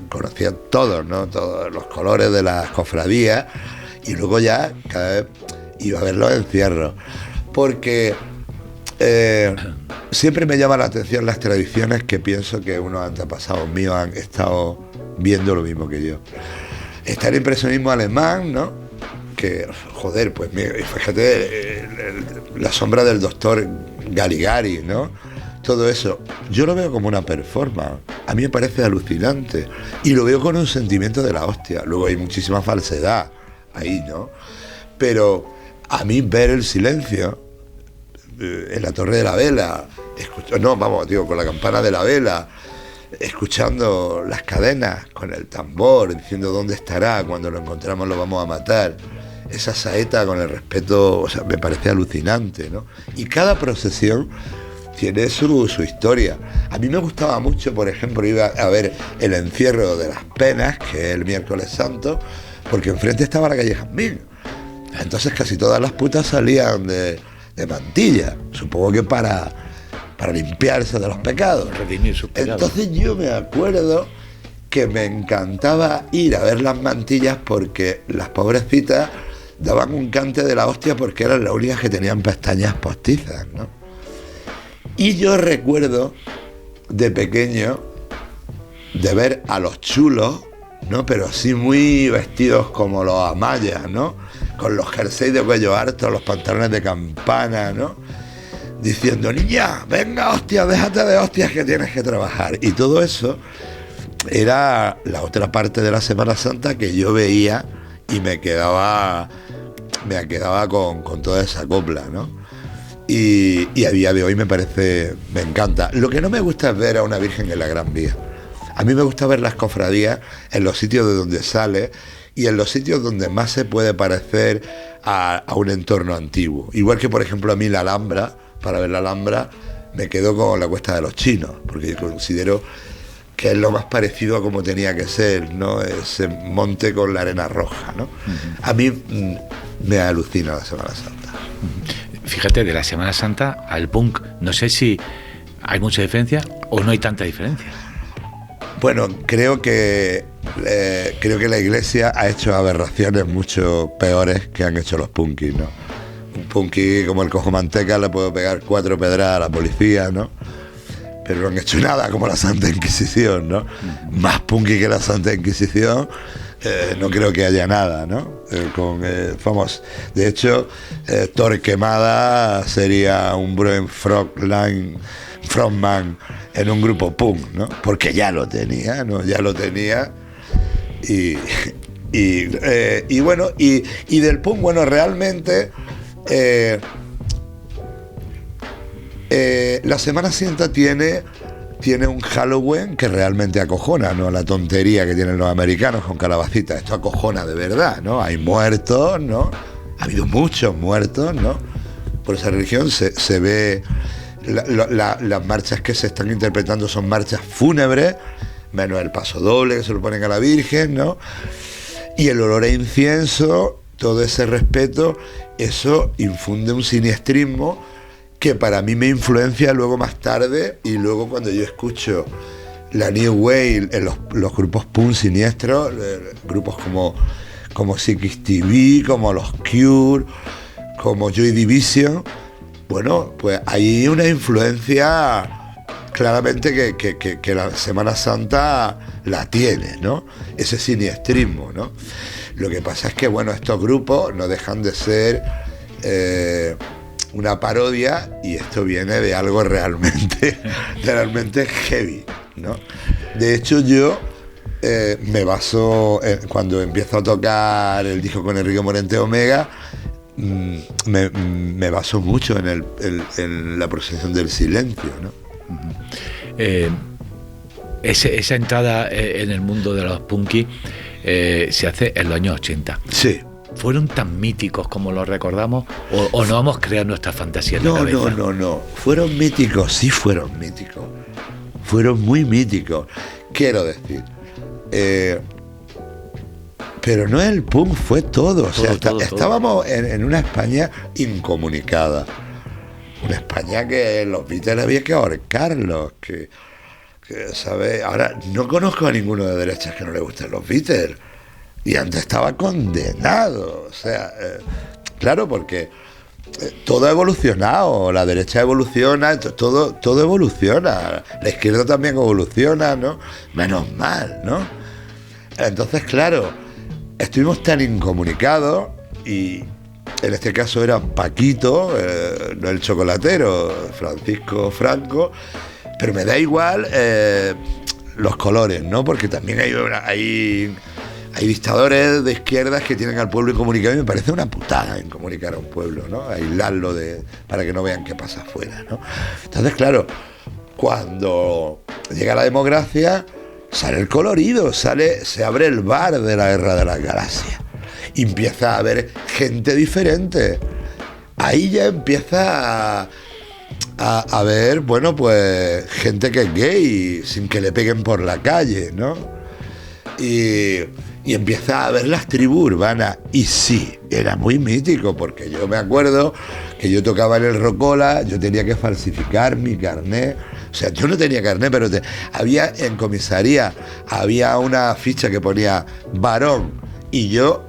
[SPEAKER 2] conocía todos, ¿no? Todos los colores de las cofradías y luego ya cada vez iba a ver los encierros. Porque siempre me llama la atención las tradiciones que pienso que unos antepasados míos han estado viendo lo mismo que yo. Está el impresionismo alemán, ¿no? Que, joder, pues fíjate, la sombra del doctor Galigari, ¿no? Todo eso, yo lo veo como una performance. A mí me parece alucinante. Y lo veo con un sentimiento de la hostia. Luego hay muchísima falsedad ahí, ¿no? Pero a mí ver el silencio en la Torre de la Vela, con la campana de la vela, escuchando las cadenas con el tambor, diciendo dónde estará, cuando lo encontramos lo vamos a matar, esa saeta con el respeto, o sea, me parece alucinante, ¿no? Y cada procesión tiene su historia. A mí me gustaba mucho, por ejemplo, iba a ver el encierro de las penas, que es el miércoles santo, porque enfrente estaba la calle Jazmín. Entonces casi todas las putas salían de mantilla, supongo que para limpiarse de los pecados.
[SPEAKER 1] Redimir sus pecados.
[SPEAKER 2] Entonces yo me acuerdo que me encantaba ir a ver las mantillas porque las pobrecitas daban un cante de la hostia porque eran las únicas que tenían pestañas postizas, ¿no? Y yo recuerdo de pequeño de ver a los chulos, ¿no? Pero así muy vestidos como los amayas, ¿no? Con los jerseys de cuello harto, los pantalones de campana, ¿no? Diciendo, niña, venga, hostia, déjate de hostias que tienes que trabajar. Y todo eso era la otra parte de la Semana Santa que yo veía y me quedaba con toda esa copla, ¿no? Y a día de hoy me encanta. Lo que no me gusta es ver a una virgen en la Gran Vía. A mí me gusta ver las cofradías en los sitios de donde sale y en los sitios donde más se puede parecer a un entorno antiguo. Igual que, por ejemplo, a mí la Alhambra, para ver la Alhambra, me quedo con la Cuesta de los Chinos, porque yo considero que es lo más parecido a como tenía que ser, ¿no? Ese monte con la arena roja, ¿no? A mí me alucina la Semana Santa.
[SPEAKER 1] Fíjate, de la Semana Santa al punk, no sé si hay mucha diferencia o no hay tanta diferencia.
[SPEAKER 2] Bueno, creo que la Iglesia ha hecho aberraciones mucho peores que han hecho los punkis, ¿no? Un punky como el Cojo Manteca le puedo pegar 4 pedradas a la policía, ¿no? pero no han hecho nada como la Santa Inquisición, ¿no? Más punky que la Santa Inquisición, no creo que haya nada, ¿no? Vamos, de hecho, Torquemada sería un buen frontman en un grupo punk, ¿no? Porque ya lo tenía, ¿no? Ya lo tenía. Y bueno, y del punk, bueno, realmente la Semana Santa tiene un Halloween que realmente acojona, ¿no? La tontería que tienen los americanos con calabacitas, esto acojona de verdad, ¿no? Hay muertos, ¿no? Ha habido muchos muertos, ¿no? Por esa religión se ve, las marchas que se están interpretando son marchas fúnebres, menos el paso doble que se lo ponen a la Virgen, ¿no? Y el olor a incienso, todo ese respeto, eso infunde un siniestrismo que para mí me influencia luego más tarde, y luego cuando yo escucho la New Wave en los grupos punk siniestros, grupos como Six TV, como los Cure, como Joy Division, bueno, pues hay una influencia claramente que la Semana Santa la tiene, ¿no? Ese siniestrismo, ¿no? Lo que pasa es que, bueno, estos grupos no dejan de ser una parodia, y esto viene de algo realmente heavy, ¿no? De hecho, yo me baso, cuando empiezo a tocar el disco con Enrique Morente Omega, me baso mucho en la procesión del silencio, ¿no?
[SPEAKER 1] Esa entrada en el mundo de los punky se hace en los años 80.
[SPEAKER 2] Sí.
[SPEAKER 1] ¿Fueron tan míticos como los recordamos o no vamos a crear nuestra fantasía en la cabeza?
[SPEAKER 2] No. Fueron míticos, sí fueron míticos. Fueron muy míticos. Quiero decir, pero no el punk, fue todo. O sea, estábamos en una España incomunicada. Una España que los Beatles había que ahorcarlos, que ¿sabes? Ahora no conozco a ninguno de derechas que no le gusten los Beatles, y antes estaba condenado. O sea, claro, porque todo ha evolucionado, la derecha evoluciona, todo evoluciona, la izquierda también evoluciona, ¿no? Menos mal, ¿no? Entonces, claro, estuvimos tan incomunicados, y en este caso era Paquito, no el chocolatero, Francisco Franco, pero me da igual los colores, ¿no? Porque también hay dictadores de izquierdas que tienen al pueblo incomunicado, y me parece una putada incomunicar a un pueblo, ¿no? Aislarlo para que no vean qué pasa afuera, ¿no? Entonces, claro, cuando llega la democracia, sale el colorido, se abre el bar de la Guerra de las Galaxias. Y empieza a haber gente diferente. Ahí ya empieza a ver, bueno, pues gente que es gay sin que le peguen por la calle, ¿no? Y empieza a ver las tribus urbanas. Y sí, era muy mítico, porque yo me acuerdo que yo tocaba en el Rocola, yo tenía que falsificar mi carnet. O sea, yo no tenía carnet, pero había en comisaría, había una ficha que ponía varón, y yo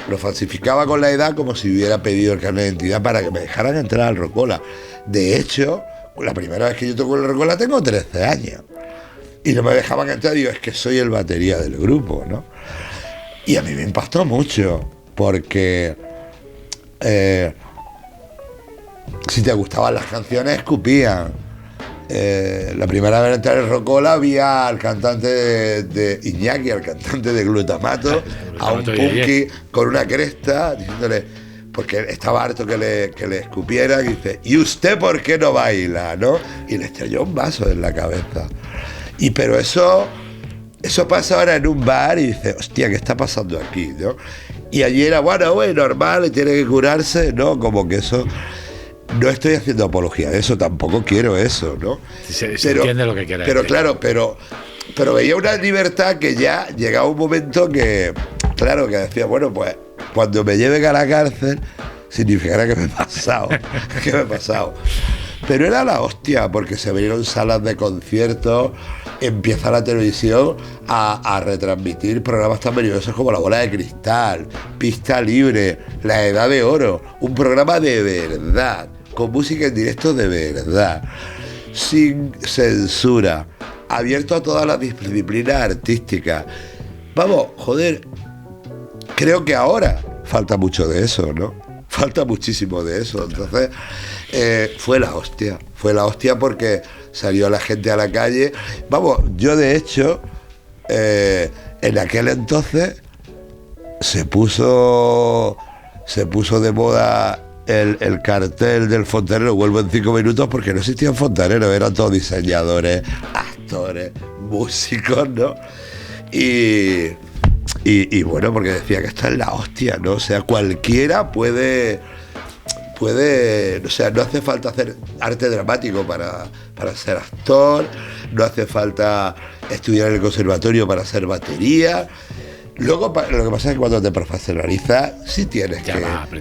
[SPEAKER 2] lo falsificaba con la edad como si hubiera pedido el carnet de identidad para que me dejaran entrar al Rocola. De hecho, la primera vez que yo toco el Rocola tengo 13 años. Y no me dejaban entrar, digo, es que soy el batería del grupo, ¿no? Y a mí me impactó mucho, porque si te gustaban las canciones, escupían. La primera vez en entrar en Rocola había al cantante de Iñaki, al cantante de Glutamato, a un punky con una cresta, diciéndole, porque estaba harto que le escupiera, y dice, ¿y usted por qué no baila? ¿No? Y le estrelló un vaso en la cabeza. Pero eso pasa ahora en un bar, y dice, hostia, ¿qué está pasando aquí? ¿No? Y allí era, bueno, normal, y tiene que curarse, ¿no? Como que eso... No estoy haciendo apología de eso, tampoco quiero eso, ¿no?
[SPEAKER 1] Se entiende lo que quieras.
[SPEAKER 2] Pero claro, pero veía una libertad que ya llegaba un momento que, claro, que decía, bueno, pues cuando me lleven a la cárcel significará que me he pasado, Pero era la hostia, porque se abrieron salas de conciertos, empieza la televisión a retransmitir programas tan maravillosos como La Bola de Cristal, Pista Libre, La Edad de Oro, un programa de verdad, con música en directo de verdad. sin censura, abierto a todas las disciplinas artísticas. Vamos, joder, creo que ahora falta mucho de eso, ¿no? Falta muchísimo de eso. Entonces, fue la hostia porque salió la gente a la calle. Vamos, yo de hecho, en aquel entonces se puso de moda el cartel del fontanero, vuelvo en 5 minutos, porque no existían fontaneros, eran todos diseñadores, actores, músicos, ¿no? Y bueno, porque decía que esto es la hostia, ¿no? O sea, cualquiera puede, o sea, no hace falta hacer arte dramático para ser actor, no hace falta estudiar en el conservatorio para hacer batería. Luego lo que pasa es que cuando te profesionalizas, sí tienes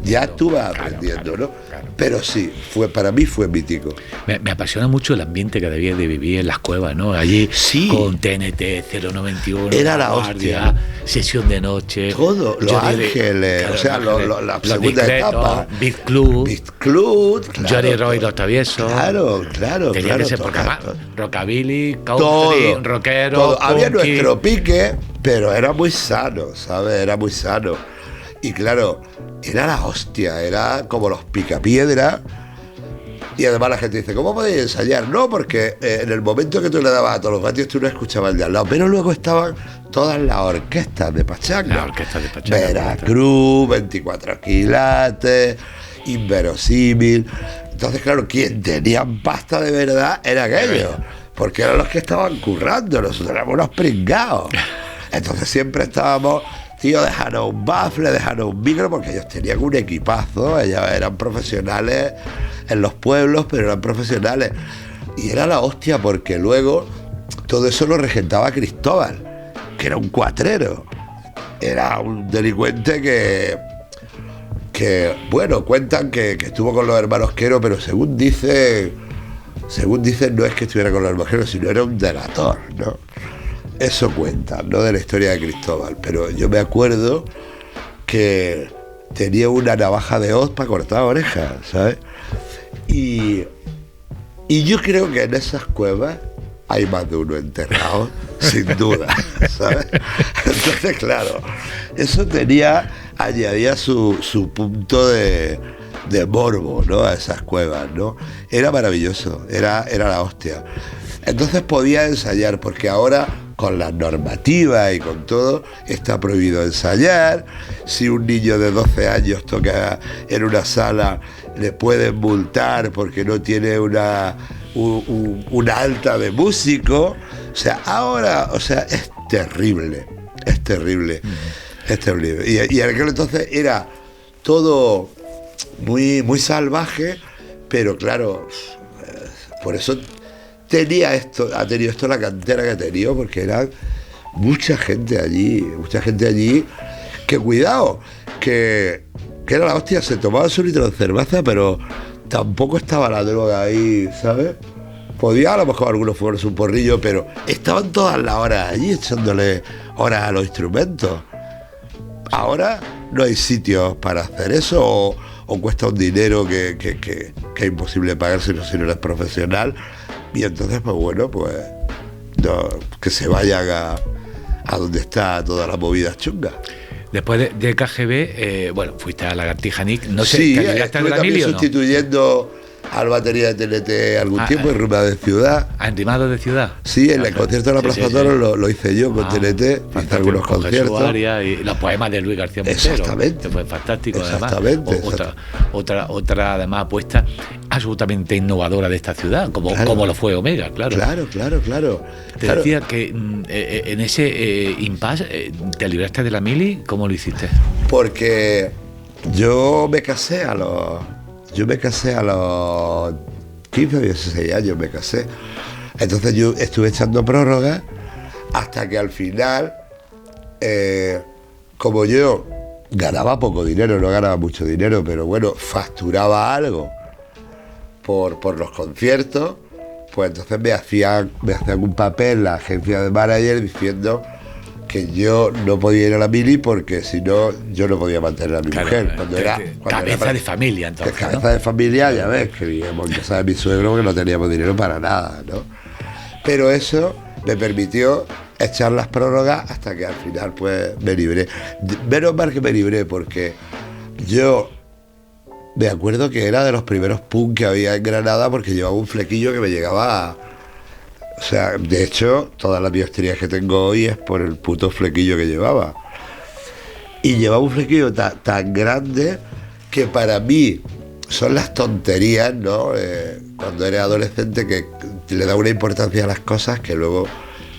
[SPEAKER 2] ya tú vas aprendiendo, ¿no? Claro. Pero sí, para mí fue mítico.
[SPEAKER 1] Me apasiona mucho el ambiente que debías de vivir en las cuevas, ¿no? Allí sí, con TNT 091,
[SPEAKER 2] era la hostia,
[SPEAKER 1] sesión de noche,
[SPEAKER 2] todo, Los Ángeles, claro, o sea, la segunda etapa,
[SPEAKER 1] Big Club,
[SPEAKER 2] claro,
[SPEAKER 1] Johnny Roy los Traviesos.
[SPEAKER 2] Claro.
[SPEAKER 1] Tenía que ser porque además, rockabilly, country, rockero,
[SPEAKER 2] todo. Había nuestro pique, pero era muy sano, ¿sabes? Era muy sano. Y claro, era la hostia, era como los picapiedras. Y además la gente dice, ¿cómo podéis ensayar? No, porque en el momento que tú le dabas a todos los vatios, tú no escuchabas el de al lado. Pero luego estaban todas las orquestas de pachanga.
[SPEAKER 1] La orquesta de pachanga.
[SPEAKER 2] Veracruz, 24 quilates, Inverosímil. Entonces, claro, quien tenían pasta de verdad era aquellos. Porque eran los que estaban currando, nosotros éramos unos pringados. Entonces siempre estábamos, tío, déjanos un baffle, déjanos un micro, porque ellos tenían un equipazo, ellos eran profesionales en los pueblos, pero eran profesionales. Y era la hostia, porque luego todo eso lo regentaba Cristóbal, que era un cuatrero. Era un delincuente que bueno, cuentan que estuvo con los hermanos Quero, pero según dicen, no es que estuviera con los hermanos Quero, sino era un delator, ¿no? Eso cuenta, no de la historia de Cristóbal, pero yo me acuerdo que tenía una navaja de hoz para cortar orejas, ¿sabes? Y yo creo que en esas cuevas hay más de uno enterrado, sin duda, ¿sabes? Entonces, claro, eso añadía su punto de morbo, ¿no? A esas cuevas, ¿no? Era maravilloso, era la hostia. Entonces podía ensayar, porque ahora con las normativas y con todo está prohibido ensayar. Si un niño de 12 años toca en una sala, le pueden multar porque no tiene una alta de músico. O sea, ahora, es terrible. Y en aquel entonces era todo muy, muy salvaje, pero claro, por eso ha tenido esto la cantera que ha tenido, porque era mucha gente allí, que cuidado, que era la hostia, se tomaba su litro de cerveza, pero tampoco estaba la droga ahí, ¿sabes? Podía a lo mejor algunos fumarse un porrillo, pero estaban todas las horas allí echándole horas a los instrumentos. Ahora no hay sitios para hacer eso, o cuesta un dinero que es imposible pagar si no eres profesional. Y entonces, pues bueno, no, que se vayan a donde está toda la movida chunga.
[SPEAKER 1] Después de KGB, fuiste a Lagartija Nick, no sé,
[SPEAKER 2] sí,
[SPEAKER 1] ¿candidaste
[SPEAKER 2] estuve también sustituyendo al batería de TNT algún tiempo en Rimado de Ciudad.
[SPEAKER 1] ¿En Rimado de Ciudad?
[SPEAKER 2] Sí, en el concierto de la Plaza Toro lo hice yo con TNT, hice algunos conciertos.
[SPEAKER 1] Y los poemas de Luis García Montero.
[SPEAKER 2] Exactamente.
[SPEAKER 1] Fue fantástico,
[SPEAKER 2] exactamente,
[SPEAKER 1] además. Otra además apuesta absolutamente innovadora de esta ciudad, como lo fue Omega, claro.
[SPEAKER 2] Claro.
[SPEAKER 1] Te decía que en ese impasse, ¿te libraste de la mili? ¿Cómo lo hiciste?
[SPEAKER 2] Porque yo me casé a los 15 o 16 años, me casé. Entonces yo estuve echando prórrogas hasta que al final, como yo ganaba poco dinero, no ganaba mucho dinero, pero bueno, facturaba algo por los conciertos, pues entonces me hacían un papel la agencia de manager diciendo que yo no podía ir a la mili porque si no, yo no podía mantener a mi mujer.
[SPEAKER 1] Cabeza de familia, entonces.
[SPEAKER 2] Cabeza de familia, ya ves, que vivíamos en casa de mi suegro porque no teníamos dinero para nada, ¿no? Pero eso me permitió echar las prórrogas hasta que al final, pues, me libré. Menos mal que me libré porque yo me acuerdo que era de los primeros punk que había en Granada porque llevaba un flequillo que me llegaba o sea, de hecho, todas las biostrías que tengo hoy es por el puto flequillo que llevaba. Y llevaba un flequillo tan grande que para mí son las tonterías, ¿no? Cuando eres adolescente que le da una importancia a las cosas que luego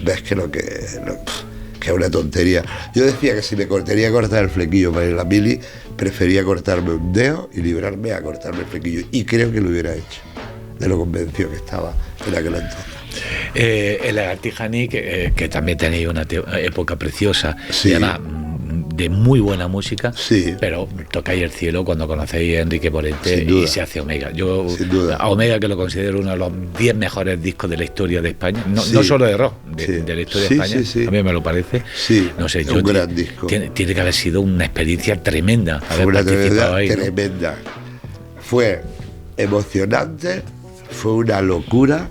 [SPEAKER 2] ves que que es una tontería. Yo decía que si me quería cortar el flequillo para ir a la mili, prefería cortarme un dedo y librarme a cortarme el flequillo. Y creo que lo hubiera hecho, de lo convencido que estaba en aquel entonces.
[SPEAKER 1] El Lagartija Nick, que también tenéis una época preciosa,
[SPEAKER 2] sí.
[SPEAKER 1] Además, de muy buena música,
[SPEAKER 2] sí.
[SPEAKER 1] Pero tocáis el cielo cuando conocéis a Enrique Morente y se hace Omega. Yo a Omega, que lo considero uno de los 10 mejores discos de la historia de España, no solo de rock, de la historia de España, a mí me lo parece.
[SPEAKER 2] Sí,
[SPEAKER 1] no sé,
[SPEAKER 2] un gran disco.
[SPEAKER 1] Tiene que haber sido una experiencia tremenda.
[SPEAKER 2] Fue una tremenda. Fue emocionante, fue una locura,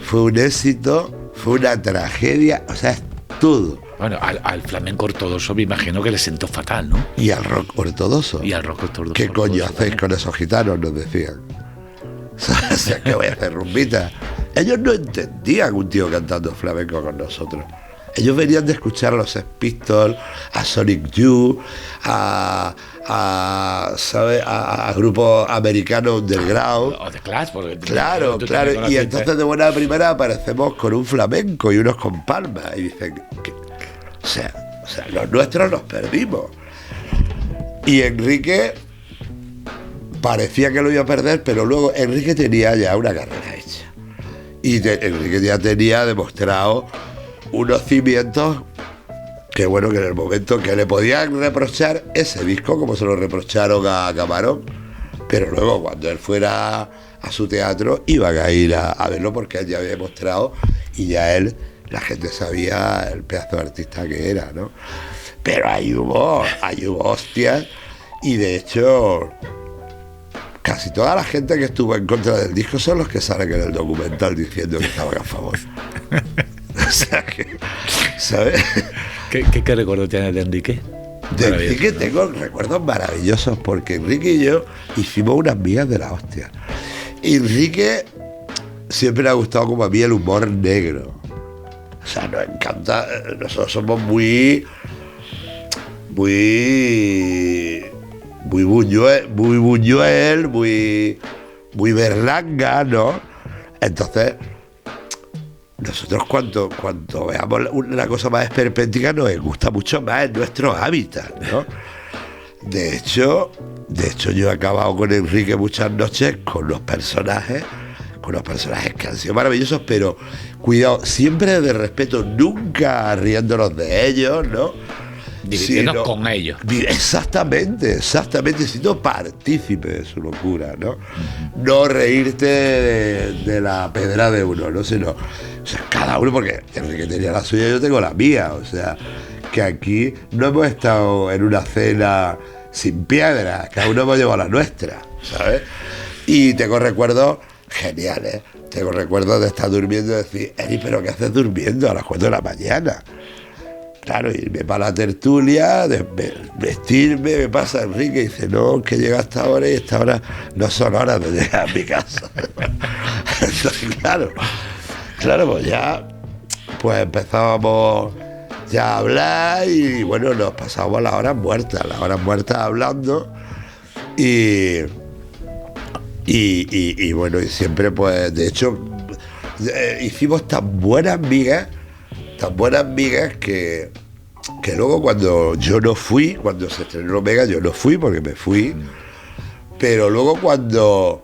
[SPEAKER 2] fue un éxito, fue una tragedia, o sea, es todo.
[SPEAKER 1] Bueno, al flamenco ortodoxo me imagino que le sentó fatal, ¿no?
[SPEAKER 2] Y al rock ortodoxo. ¿Qué coño hacéis con esos gitanos? Nos decían. O sea, ¿qué voy a hacer, rumbita? Ellos no entendían un tío cantando flamenco con nosotros. Ellos venían de escuchar a los Sex Pistols, a Sonic Youth, a grupos americanos underground.
[SPEAKER 1] O de Clash, porque
[SPEAKER 2] claro. Y entonces de buena primera aparecemos con un flamenco y unos con palmas. Y dicen, o sea, los nuestros los perdimos. Y Enrique parecía que lo iba a perder, pero luego Enrique tenía ya una carrera hecha. Y Enrique ya tenía demostrado unos cimientos que bueno, que en el momento que le podían reprochar ese disco, como se lo reprocharon a Camarón, pero luego cuando él fuera a su teatro iban a ir a verlo porque él ya había demostrado y ya la gente sabía el pedazo de artista que era, ¿no? Pero ahí hubo hostias y de hecho casi toda la gente que estuvo en contra del disco son los que salen en el documental diciendo que estaban a favor. O sea que, ¿sabes?
[SPEAKER 1] ¿Qué recuerdo tienes de Enrique?
[SPEAKER 2] De Enrique tengo recuerdos maravillosos porque Enrique y yo hicimos unas migas de la hostia. Enrique siempre le ha gustado como a mí el humor negro. O sea, nos encanta, nosotros somos muy Buñuel, muy berlanga, ¿no? Entonces, nosotros cuando veamos una cosa más esperpéntica nos gusta mucho más en nuestro hábitat, ¿no? De hecho yo he acabado con Enrique muchas noches con los personajes que han sido maravillosos, pero cuidado, siempre de respeto, nunca riéndonos de ellos, ¿no?
[SPEAKER 1] Dividirnos con ellos.
[SPEAKER 2] Exactamente, siendo partícipe de su locura, ¿no? Uh-huh. No reírte de la pedra de uno, ¿no? Sino, o sea, cada uno, porque Enrique tenía la suya, yo tengo la mía, o sea, que aquí no hemos estado en una cena sin piedra, cada uno hemos llevado la nuestra, ¿sabes? Y tengo recuerdos geniales, tengo recuerdos de estar durmiendo y decir, Eri, ¿pero qué haces durmiendo a las 4 de la mañana? Claro, irme para la tertulia, vestirme, me pasa Enrique y dice, no, que llega hasta ahora y esta hora no son horas de llegar a mi casa. Entonces, claro, pues ya pues empezábamos ya a hablar y bueno, nos pasábamos las horas muertas hablando y bueno, y siempre pues, de hecho, hicimos tan buenas migas que luego cuando yo no fui, cuando se estrenó Omega, yo no fui porque me fui, pero luego cuando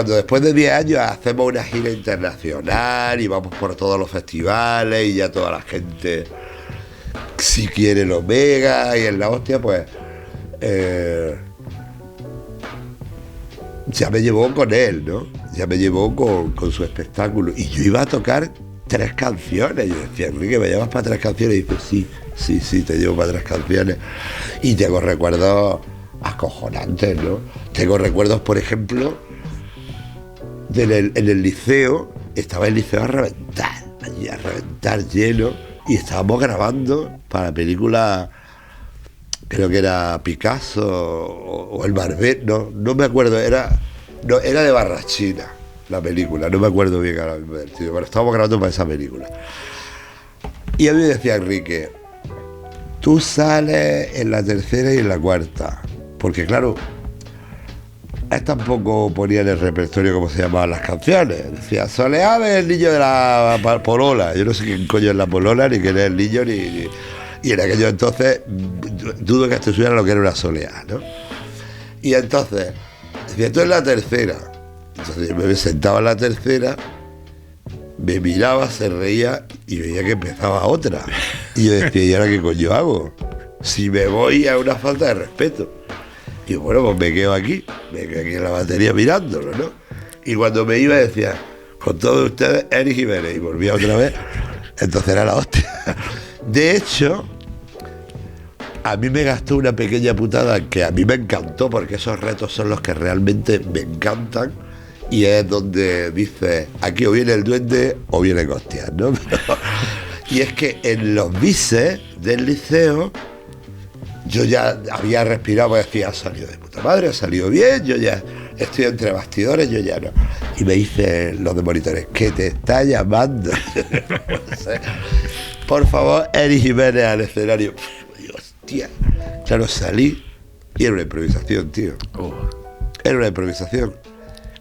[SPEAKER 2] después de 10 años hacemos una gira internacional y vamos por todos los festivales y ya toda la gente si quiere el Omega y en la hostia, pues ya me llevó con él, ¿no? Ya me llevó con su espectáculo y yo iba a tocar 3 canciones. Yo decía, Enrique, ¿me llevas para 3 canciones? Y dice, sí, te llevo para 3 canciones. Y tengo recuerdos acojonantes, ¿no? Tengo recuerdos, por ejemplo, en el liceo, estaba el liceo a reventar lleno, y estábamos grabando para la película, creo que era Picasso o El Barbet, no me acuerdo, era de Barrachina la película, no me acuerdo bien ahora mismo del tío, pero estábamos grabando para esa película. Y a mí me decía Enrique, tú sales en la tercera y en la cuarta, porque claro, él tampoco ponía en el repertorio cómo se llamaban las canciones. Decía, Soleá el niño de la polola. Yo no sé quién coño es la polola, ni quién es el niño, ni... Y en aquello entonces, dudo que esto supiera lo que era una soleá, ¿no? Y entonces, decía, esto es la tercera. Entonces yo me sentaba en la tercera, me miraba, se reía y veía que empezaba otra. Y yo decía, ¿y ahora qué coño hago? Si me voy a una falta de respeto. Y bueno, pues me quedo aquí en la batería mirándolo, ¿no? Y cuando me iba decía, con todos ustedes, Eric Jiménez, y volvía otra vez. Entonces era la hostia. De hecho, a mí me gastó una pequeña putada que a mí me encantó, porque esos retos son los que realmente me encantan, y es donde dice, aquí o viene el duende o viene hostias, ¿no? Y es que en los bises del liceo, yo ya había respirado, pues decía, ha salido de puta madre, ha salido bien, yo ya estoy entre bastidores, yo ya no. Y me dicen los de monitores, ¿qué te está llamando? Por favor, Eric Jiménez al escenario. Digo, hostia. Claro, salí y era una improvisación, tío. Era una improvisación.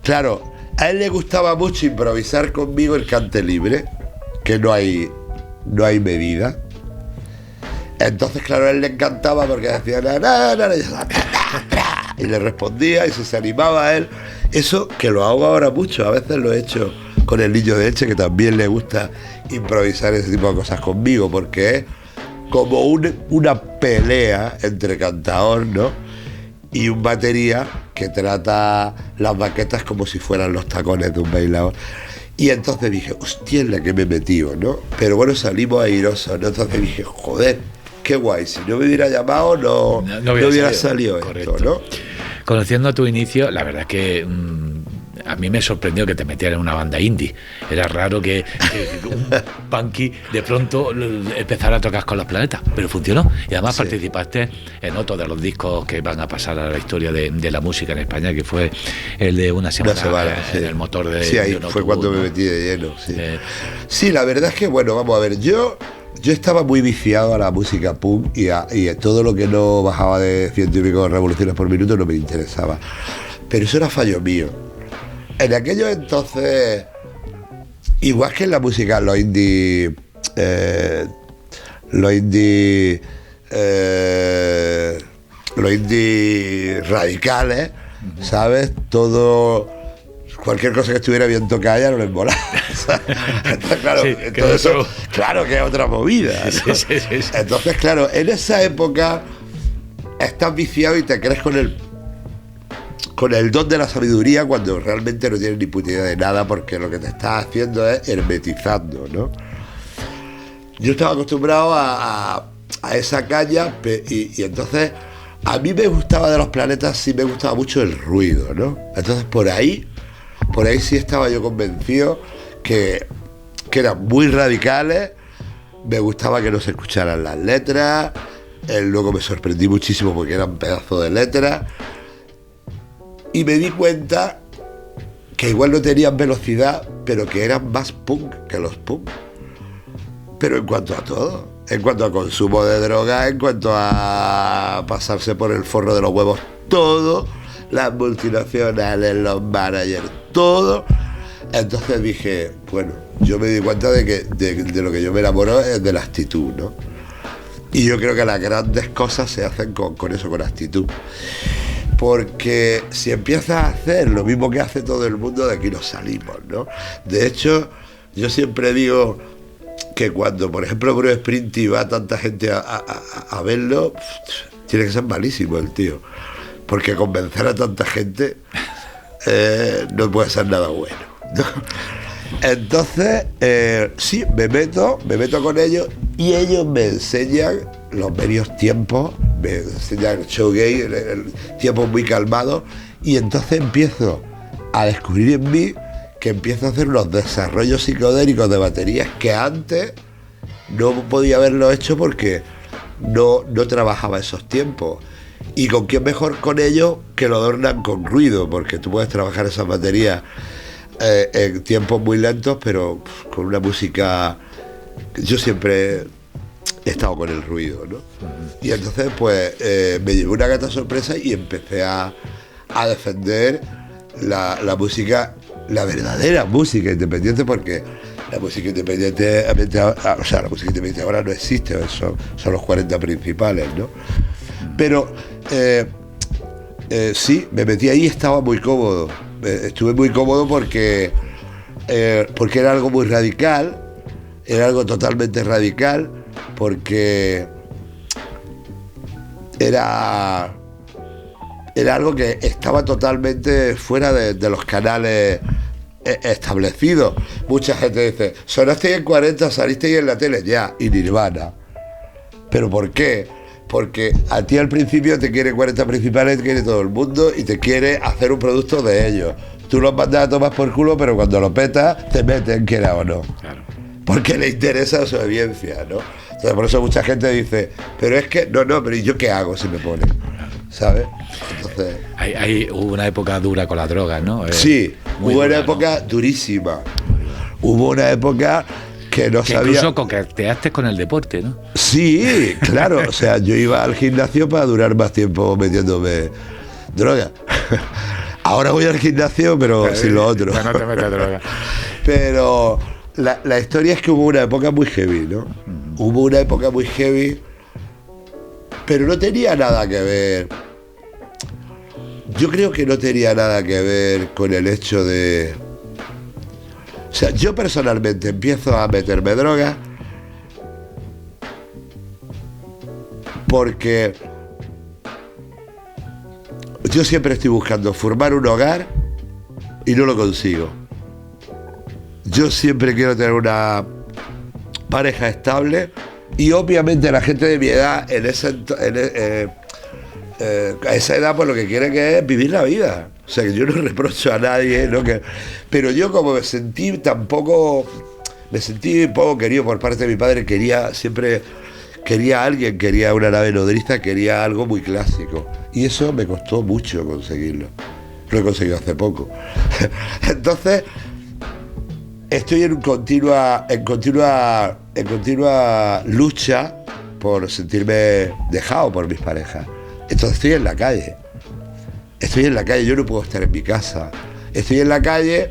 [SPEAKER 2] Claro, a él le gustaba mucho improvisar conmigo el cante libre, que no hay medida. Entonces, claro, a él le encantaba porque decía y le respondía y se animaba a él. Eso que lo hago ahora mucho, a veces lo he hecho con el niño de Elche, que también le gusta improvisar ese tipo de cosas conmigo, porque es como una pelea entre cantador, ¿no? Y un batería que trata las baquetas como si fueran los tacones de un bailador. Y entonces dije, hostia, en la que me he metido, ¿no? Pero bueno, salimos airosos, ¿no? Entonces dije, joder, qué guay, si no me hubiera llamado no hubiera salido esto, correcto, ¿no?
[SPEAKER 1] Conociendo tu inicio, la verdad es que a mí me sorprendió que te metieras en una banda indie. Era raro que un punky de pronto empezara a tocar con los Planetas, pero funcionó. Y además participaste en otro de los discos que van a pasar a la historia de la música en España, que fue el de Una semana en el motor de...
[SPEAKER 2] Sí, ahí fue cuando me metí de lleno. Sí. Sí, la verdad es que, bueno, vamos a ver, yo estaba muy viciado a la música punk y a todo lo que no bajaba de 100 y pico revoluciones por minuto no me interesaba. Pero eso era fallo mío. En aquellos entonces, igual que en la música, los indie radicales, ¿sabes? Cualquier cosa que estuviera bien tocada ya no les molaba. Entonces, claro,
[SPEAKER 1] sí,
[SPEAKER 2] claro que es otra movida, ¿no? Sí. Entonces, claro, en esa época estás viciado y te crees con el don de la sabiduría cuando realmente no tienes ni puta idea de nada, porque lo que te estás haciendo es hermetizando, ¿no? Yo estaba acostumbrado a esa caña y entonces a mí me gustaba de los Planetas, sí me gustaba mucho el ruido, ¿no? Entonces por ahí sí estaba yo convencido que eran muy radicales, me gustaba que no se escucharan las letras, luego me sorprendí muchísimo porque eran pedazos de letras. Y me di cuenta que igual no tenían velocidad, pero que eran más punk que los punk. Pero en cuanto a todo, en cuanto a consumo de droga, en cuanto a pasarse por el forro de los huevos, todo, las multinacionales, los managers, todo. Entonces dije, bueno, yo me di cuenta de que de lo que yo me enamoro es de la actitud, ¿no? Y yo creo que las grandes cosas se hacen con eso, con actitud. Porque si empiezas a hacer lo mismo que hace todo el mundo, de aquí no salimos, ¿no? De hecho, yo siempre digo que cuando, por ejemplo, Bruce Springsteen va tanta gente a verlo, tiene que ser malísimo el tío. Porque convencer a tanta gente no puede ser nada bueno, ¿no? Entonces, sí, me meto con ellos y ellos me enseñan los medios tiempos, me enseñan showgaze, el tiempo muy calmado, y entonces empiezo a descubrir en mí que empiezo a hacer unos desarrollos psicodélicos de baterías que antes no podía haberlo hecho porque no trabajaba esos tiempos. Y con quién mejor con ellos que lo adornan con ruido, porque tú puedes trabajar esas baterías en tiempos muy lentos, pero con una música. Yo siempre he estado con el ruido, ¿no? Y entonces pues me llevé una grata sorpresa y empecé a defender la música, la verdadera música independiente, porque la música independiente, o sea, la música independiente ahora no existe, son los 40 principales, ¿no? Pero sí, me metí ahí y estaba muy cómodo. Estuve muy cómodo porque era algo muy radical, era algo totalmente radical, porque era algo que estaba totalmente fuera de los canales establecidos. Mucha gente dice, sonasteis en 40, salisteis en la tele, ya, y Nirvana. ¿Pero por qué? Porque a ti al principio te quiere 40 principales, te quiere todo el mundo y te quiere hacer un producto de ellos. Tú los mandas a tomar por culo, pero cuando lo petas, te meten, quiera o no. Claro. Porque le interesa su audiencia, ¿no? Entonces, por eso mucha gente dice, pero es que, no, pero ¿y yo qué hago si me ponen? ¿Sabes? Entonces...
[SPEAKER 1] Hubo una época dura con las drogas, ¿no?
[SPEAKER 2] Sí, hubo una época durísima. Hubo una época que no sabía...
[SPEAKER 1] Incluso coqueteaste con el deporte, ¿no?
[SPEAKER 2] Sí, claro. O sea, yo iba al gimnasio para durar más tiempo metiéndome droga. Ahora voy al gimnasio, pero sin lo otro.
[SPEAKER 1] No te metes droga.
[SPEAKER 2] Pero la historia es que hubo una época muy heavy, ¿no? Hubo una época muy heavy, pero no tenía nada que ver. Yo creo que no tenía nada que ver con el hecho de... O sea, yo personalmente empiezo a meterme droga porque yo siempre estoy buscando formar un hogar y no lo consigo. Yo siempre quiero tener una pareja estable y obviamente la gente de mi edad a esa edad pues lo que quiere que es vivir la vida. O sea, que yo no reprocho a nadie, ¿no? Pero yo como me sentí poco querido por parte de mi padre, quería una nave nodriza, quería algo muy clásico. Y eso me costó mucho conseguirlo. Lo he conseguido hace poco. Entonces, estoy en continua lucha por sentirme dejado por mis parejas. Entonces estoy en la calle, yo no puedo estar en mi casa, estoy en la calle,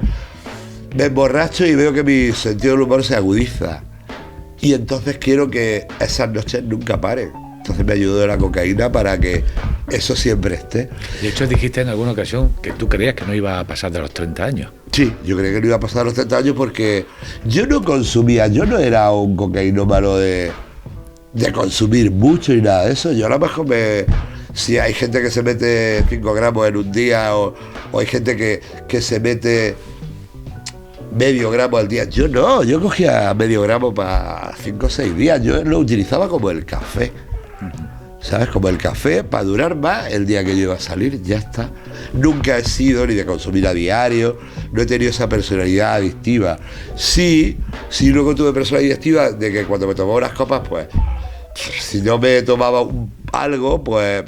[SPEAKER 2] me emborracho y veo que mi sentido del humor se agudiza y entonces quiero que esas noches nunca paren. Entonces me ayudó la cocaína para que eso siempre esté.
[SPEAKER 1] De hecho dijiste en alguna ocasión que tú creías que no iba a pasar de los 30 años.
[SPEAKER 2] Sí, yo creía que no iba a pasar de los 30 años porque yo no consumía, yo no era un cocainómano de consumir mucho y nada de eso. Yo a lo mejor si hay gente que se mete 5 gramos en un día o hay gente que se mete medio gramo al día. Yo no, yo cogía medio gramo para 5 o 6 días. Yo lo utilizaba como el café. ¿Sabes? Como el café para durar más el día que yo iba a salir, ya está. Nunca he sido ni de consumir a diario, no he tenido esa personalidad adictiva. Sí, luego tuve personalidad adictiva de que cuando me tomaba unas copas, pues si no me tomaba algo, pues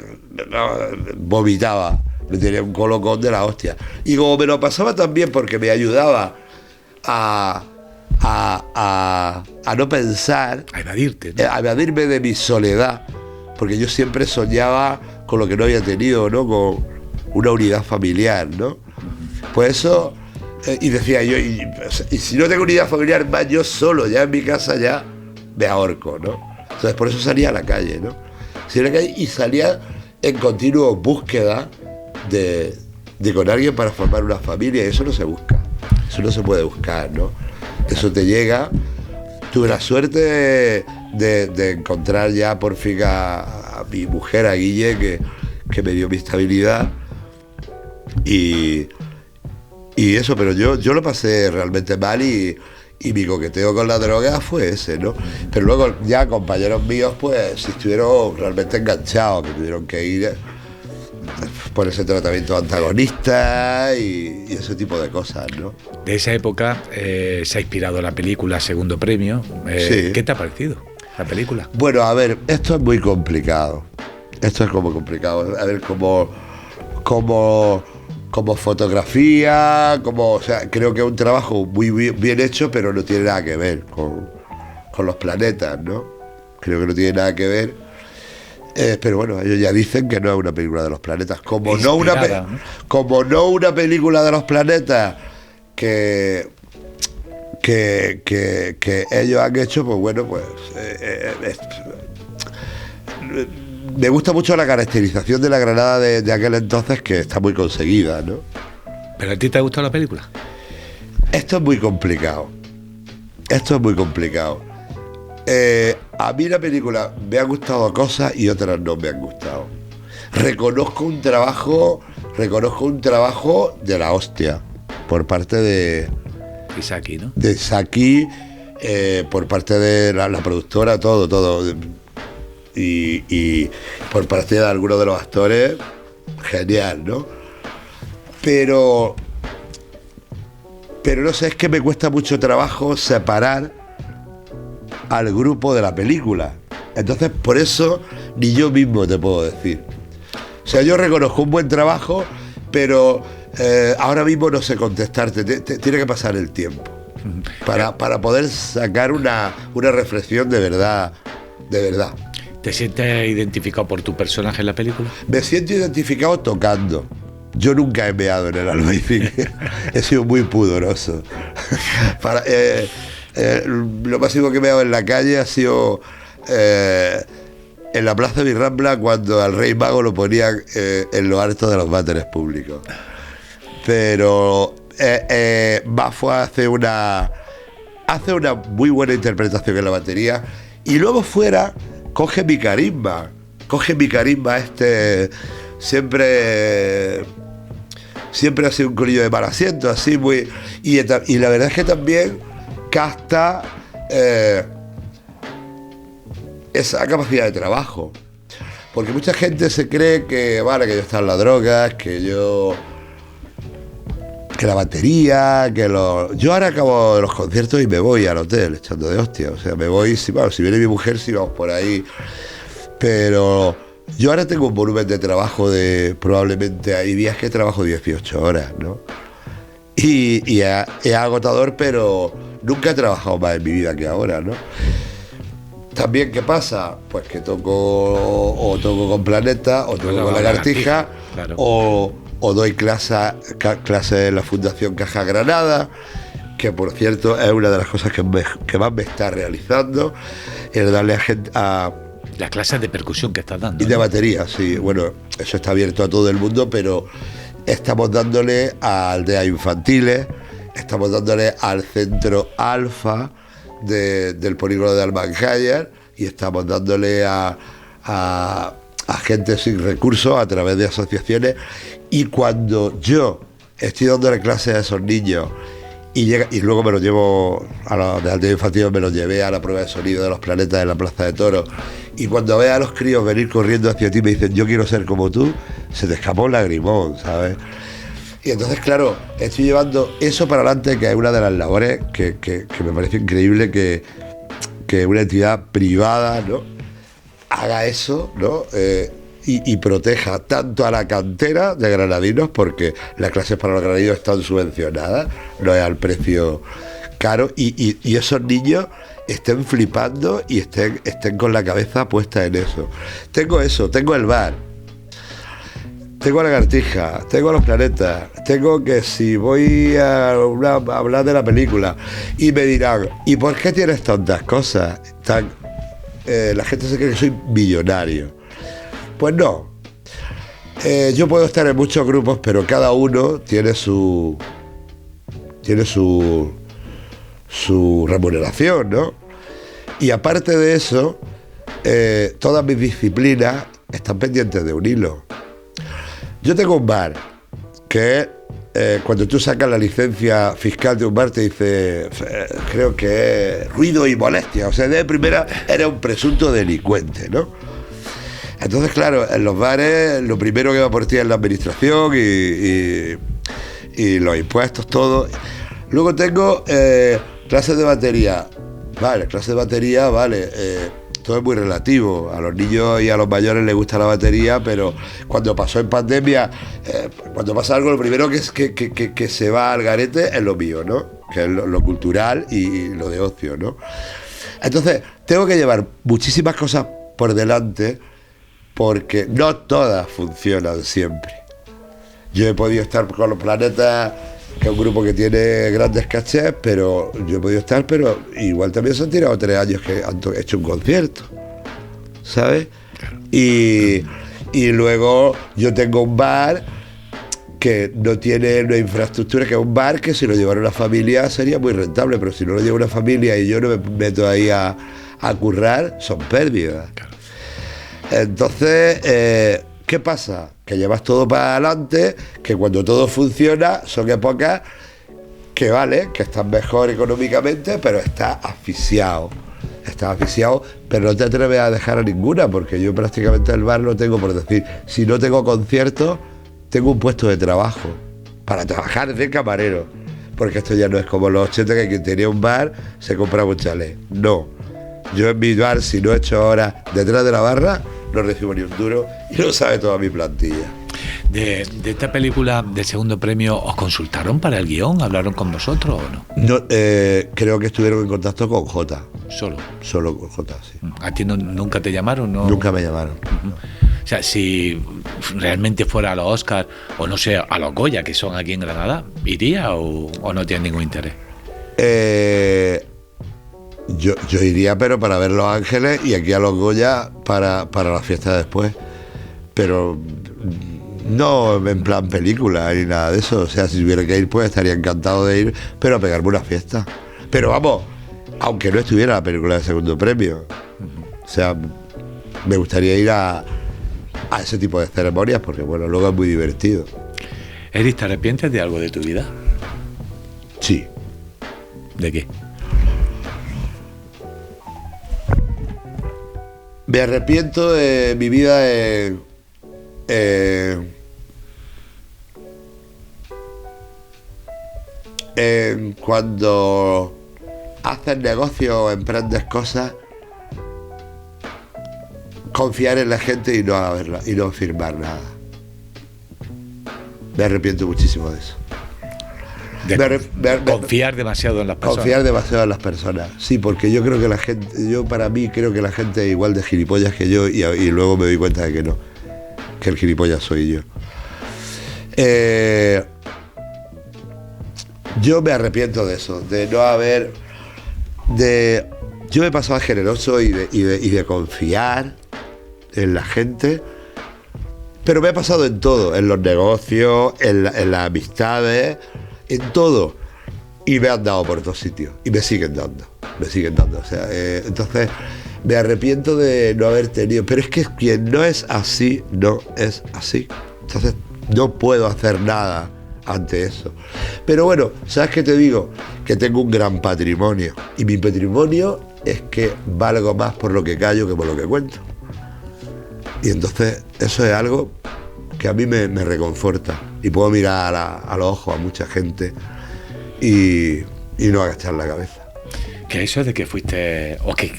[SPEAKER 2] vomitaba, me tenía un colocón de la hostia. Y como me lo pasaba también porque me ayudaba a no pensar,
[SPEAKER 1] a evadirte, ¿no?
[SPEAKER 2] A evadirme de mi soledad, porque yo siempre soñaba con lo que no había tenido, ¿no? Con una unidad familiar, ¿no? Pues eso, y decía yo, y si no tengo unidad familiar más yo solo, ya en mi casa ya me ahorco, ¿no? Entonces por eso salía a la calle, ¿no? Salía a la calle y salía en continua búsqueda de con alguien para formar una familia, y eso no se busca, eso no se puede buscar, ¿no? Eso te llega. Tuve la suerte de encontrar ya por fin a mi mujer, a Guille, que me dio mi estabilidad y Y eso, pero yo lo pasé realmente mal y mi coqueteo con la droga fue ese, ¿no? Pero luego ya compañeros míos, pues, si estuvieron realmente enganchados, que tuvieron que ir por ese tratamiento antagonista y ese tipo de cosas, ¿no?
[SPEAKER 1] De esa época se ha inspirado la película Segundo Premio.
[SPEAKER 2] Sí.
[SPEAKER 1] ¿Qué te ha parecido la película?
[SPEAKER 2] Bueno, a ver, esto es muy complicado. Esto es como complicado. A ver, como fotografía, o sea, creo que es un trabajo muy bien hecho, pero no tiene nada que ver con los planetas, ¿no? Creo que no tiene nada que ver. Pero bueno, ellos ya dicen que no es una película de los planetas. Como no una película de los planetas que ellos han hecho, pues bueno, pues me gusta mucho la caracterización de la Granada de aquel entonces, que está muy conseguida, ¿no?
[SPEAKER 1] ¿Pero a ti te ha gustado la película?
[SPEAKER 2] Esto es muy complicado. A mí la película me ha gustado cosas y otras no me han gustado. Reconozco un trabajo de la hostia por parte de
[SPEAKER 1] Isaki, ¿no?
[SPEAKER 2] De Isaki, por parte de la productora, todo. Y por parte de algunos de los actores, genial, ¿no? Pero no sé, es que me cuesta mucho trabajo separar al grupo de la película. Entonces, por eso ni yo mismo te puedo decir. O sea, yo reconozco un buen trabajo, pero ahora mismo no sé contestarte. Tiene que pasar el tiempo para poder sacar una reflexión de verdad.
[SPEAKER 1] ¿Te sientes identificado por tu personaje en la película?
[SPEAKER 2] Me siento identificado tocando. Yo nunca he meado en el Albaicín. He sido muy pudoroso. Lo máximo que me he dado en la calle ha sido en la Plaza de Rambla, cuando al Rey Mago lo ponían en lo alto de los váteres públicos. Pero Bafo hace una muy buena interpretación en la batería, y luego fuera coge mi carisma siempre ha sido un colillo de mal asiento, así muy, y la verdad es que también capta esa capacidad de trabajo, porque mucha gente se cree que yo estoy en las drogas, que la batería, yo ahora acabo de los conciertos y me voy al hotel echando de hostia, o sea, me voy, si viene mi mujer, si vamos por ahí, pero yo ahora tengo un volumen de trabajo probablemente hay días que trabajo 18 horas, ¿no? Y es agotador, pero nunca he trabajado más en mi vida que ahora, ¿no? También, ¿qué pasa? Pues que toco con Planeta, o toco con Lagartija,
[SPEAKER 1] claro.
[SPEAKER 2] o doy clase en la Fundación Caja Granada, que por cierto es una de las cosas que más me está realizando, es darle a
[SPEAKER 1] las clases de percusión que estás dando.
[SPEAKER 2] Y de batería, sí. Bueno, eso está abierto a todo el mundo, pero estamos dándole a aldeas infantiles, estamos dándole al centro Alfa del polígono de Almanjayar, y estamos dándole a gente sin recursos a través de asociaciones. Y cuando yo estoy dándole clases a esos niños y luego me los llevo a los de aldea infantil, me los llevé a la prueba de sonido de los planetas en la Plaza de Toros, y cuando veas a los críos venir corriendo hacia ti y me dicen yo quiero ser como tú, se te escapó un lagrimón, ¿sabes? Y entonces, claro, estoy llevando eso para adelante, que es una de las labores que me parece increíble que una entidad privada, ¿no?, haga eso, ¿no? Y proteja tanto a la cantera de granadinos, porque las clases para los granadinos están subvencionadas, no es al precio caro, y esos niños estén flipando y estén con la cabeza puesta en eso. Tengo el bar, tengo a Lagartija, tengo a los planetas, tengo que si voy a hablar de la película y me dirán, ¿y por qué tienes tantas cosas? La gente se cree que soy millonario. Pues no. Yo puedo estar en muchos grupos, pero cada uno tiene su remuneración, ¿no? Y aparte de eso, todas mis disciplinas están pendientes de un hilo. Yo tengo un bar que es cuando tú sacas la licencia fiscal de un bar te dice, creo que es ruido y molestia, o sea, de primera eres un presunto delincuente, ¿no? Entonces, claro, en los bares lo primero que va por ti es la administración y los impuestos, todo. Luego tengo clases de batería. Vale, clases de batería, vale. Todo es muy relativo. A los niños y a los mayores les gusta la batería, pero cuando pasó en pandemia, cuando pasa algo, lo primero que se va al garete es lo mío, ¿no? Que es lo cultural y lo de ocio, ¿no? Entonces, tengo que llevar muchísimas cosas por delante porque no todas funcionan siempre. Yo he podido estar con Los Planetas, que es un grupo que tiene grandes cachés, pero yo he podido estar, pero igual también se han tirado 3 años que han hecho un concierto, ¿sabes? Y luego yo tengo un bar que no tiene una infraestructura, que es un bar que si lo llevara una familia sería muy rentable, pero si no lo lleva una familia y yo no me meto ahí a currar, son pérdidas. Entonces, ¿qué pasa? Que llevas todo para adelante, que cuando todo funciona son épocas que vale, que estás mejor económicamente, pero estás asfixiado, pero no te atreves a dejar a ninguna, porque yo prácticamente el bar lo tengo, por decir, si no tengo conciertos, tengo un puesto de trabajo, para trabajar de camarero, porque esto ya no es como los 80, que quien tenía un bar se compraba un chalet, no. Yo en mi bar, si no he hecho horas detrás de la barra, no recibo ni un duro y lo sabe toda mi plantilla.
[SPEAKER 1] De esta película de segundo premio, ¿os consultaron para el guión? ¿Hablaron con vosotros o no?
[SPEAKER 2] No, creo que estuvieron en contacto con Jota.
[SPEAKER 1] Solo
[SPEAKER 2] con Jota, sí.
[SPEAKER 1] ¿A ti nunca te llamaron? ¿No?
[SPEAKER 2] Nunca me llamaron.
[SPEAKER 1] O sea, si realmente fuera a los Oscars, o no sé, a los Goya, que son aquí en Granada, ¿iría o no tiene ningún interés?
[SPEAKER 2] Yo iría, pero para ver Los Ángeles, y aquí a los Goya para la fiesta después. Pero no en plan película ni nada de eso. O sea, si tuviera que ir, pues estaría encantado de ir, pero a pegarme una fiesta. Pero vamos, aunque no estuviera la película de segundo premio. O sea, me gustaría ir a ese tipo de ceremonias, porque bueno, luego es muy divertido.
[SPEAKER 1] Eric, ¿te arrepientes de algo de tu vida?
[SPEAKER 2] Sí.
[SPEAKER 1] ¿De qué?
[SPEAKER 2] Me arrepiento de mi vida en cuando haces negocios o emprendes cosas, confiar en la gente y no firmar nada. Me arrepiento muchísimo de eso.
[SPEAKER 1] Confiar demasiado en las personas.
[SPEAKER 2] Confiar demasiado en las personas. Sí, porque yo creo que la gente, para mí creo que la gente es igual de gilipollas que yo, y luego me doy cuenta de que no, que el gilipollas soy yo. Yo me arrepiento de eso, de no haber, yo me pasaba generoso y de confiar en la gente, pero me ha pasado en todo, en los negocios, en las amistades, en todo, y me han dado por todos sitios y me siguen dando, o sea, entonces me arrepiento de no haber tenido, pero es que quien no es así, no es así, entonces no puedo hacer nada ante eso. Pero bueno, ¿sabes qué te digo? Que tengo un gran patrimonio, y mi patrimonio es que valgo más por lo que callo que por lo que cuento, y entonces eso es algo que a mí me reconforta, y puedo mirar a los ojos a mucha gente y no agachar la cabeza.
[SPEAKER 1] ¿Qué eso de que fuiste, o que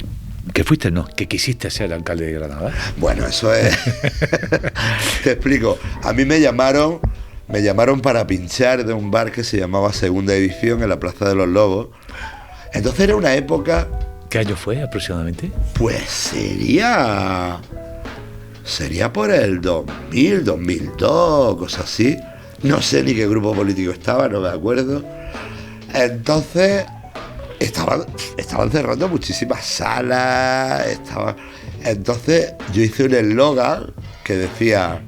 [SPEAKER 1] fuiste no, que quisiste ser alcalde de Granada?
[SPEAKER 2] Bueno, eso es te explico, a mí me llamaron para pinchar de un bar que se llamaba Segunda Edición en la Plaza de los Lobos. Entonces era una época...
[SPEAKER 1] ¿Qué año fue aproximadamente?
[SPEAKER 2] Pues sería por el 2000, 2002, cosas así. No sé ni qué grupo político estaba, no me acuerdo. Entonces estaban cerrando muchísimas salas. Entonces yo hice un eslogan que decía,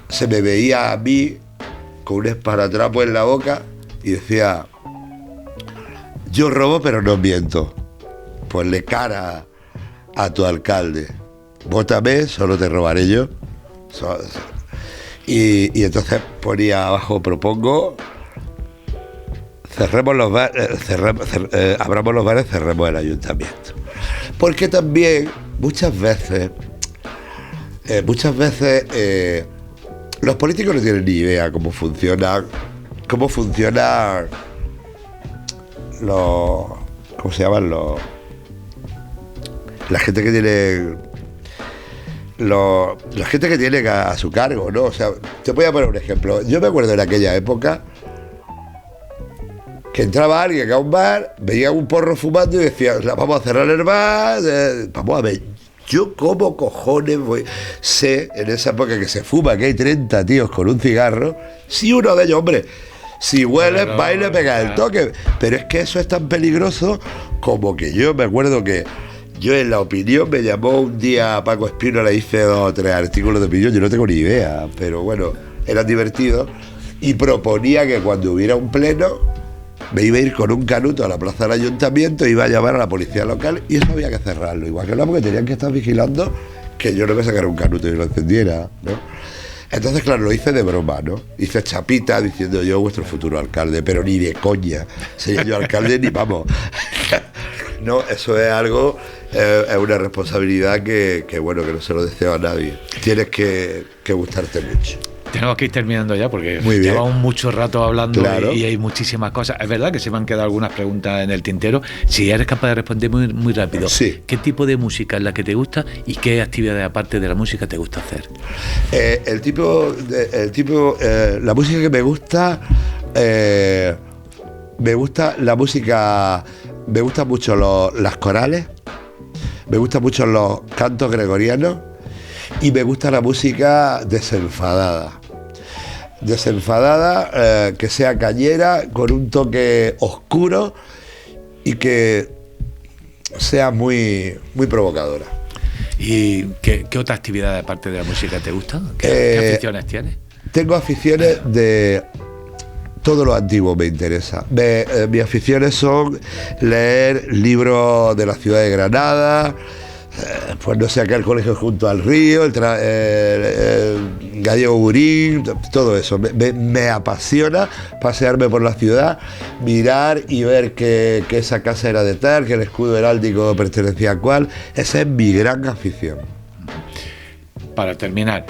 [SPEAKER 2] se me veía a mí con un esparatrapo en la boca y decía, yo robo pero no miento, ponle cara a tu alcalde, vótame, solo te robaré yo. Y entonces ponía abajo, propongo, cerremos los bares, abramos los bares, cerremos el ayuntamiento. Porque también muchas veces los políticos no tienen ni idea cómo funcionan los, ¿cómo se llaman? La gente que tiene la gente que tiene a su cargo, ¿no? O sea, te voy a poner un ejemplo. Yo me acuerdo en aquella época que entraba alguien a un bar, veía un porro fumando y decía, vamos a cerrar el bar, vamos a ver. Yo como cojones sé en esa época que se fuma, que hay 30 tíos con un cigarro, si uno de ellos, hombre, si huele, va y le pega el toque. Pero es que eso es tan peligroso como que yo me acuerdo que yo en La Opinión me llamó un día Paco Espino, le hice 2 o 3 artículos de opinión, yo no tengo ni idea, pero bueno, eran divertidos, y proponía que cuando hubiera un pleno me iba a ir con un canuto a la plaza del ayuntamiento, iba a llamar a la policía local y eso había que cerrarlo, igual que no, porque tenían que estar vigilando que yo no me sacara un canuto y lo encendiera, ¿no? Entonces, claro, lo hice de broma, ¿no? Hice chapita diciendo yo vuestro futuro alcalde, pero ni de coña sería yo alcalde ni vamos. No, eso es algo, es una responsabilidad que bueno, que no se lo deseo a nadie. Tienes que gustarte mucho.
[SPEAKER 1] Tenemos que ir terminando ya porque
[SPEAKER 2] Muy bien.
[SPEAKER 1] llevamos mucho rato hablando,
[SPEAKER 2] claro.
[SPEAKER 1] y hay muchísimas cosas. Es verdad que se me han quedado algunas preguntas en el tintero. Si eres capaz de responder muy rápido.
[SPEAKER 2] Sí.
[SPEAKER 1] ¿Qué tipo de música es la que te gusta y qué actividades aparte de la música te gusta hacer?
[SPEAKER 2] La música que me gusta la música, me gustan mucho las corales, me gustan mucho los cantos gregorianos y me gusta la música desenfadada, que sea cañera, con un toque oscuro y que sea muy, muy provocadora.
[SPEAKER 1] ¿Y qué otra actividad aparte de la música te gusta? ¿Qué aficiones tienes?
[SPEAKER 2] Tengo aficiones de todo lo antiguo, me interesa. Mis aficiones son leer libros de la ciudad de Granada, pues no sé, acá el colegio junto al río, el Gallego Burín, todo eso. Me apasiona pasearme por la ciudad, mirar y ver que esa casa era de tal, que el escudo heráldico pertenecía a cuál. Esa es mi gran afición.
[SPEAKER 1] Para terminar,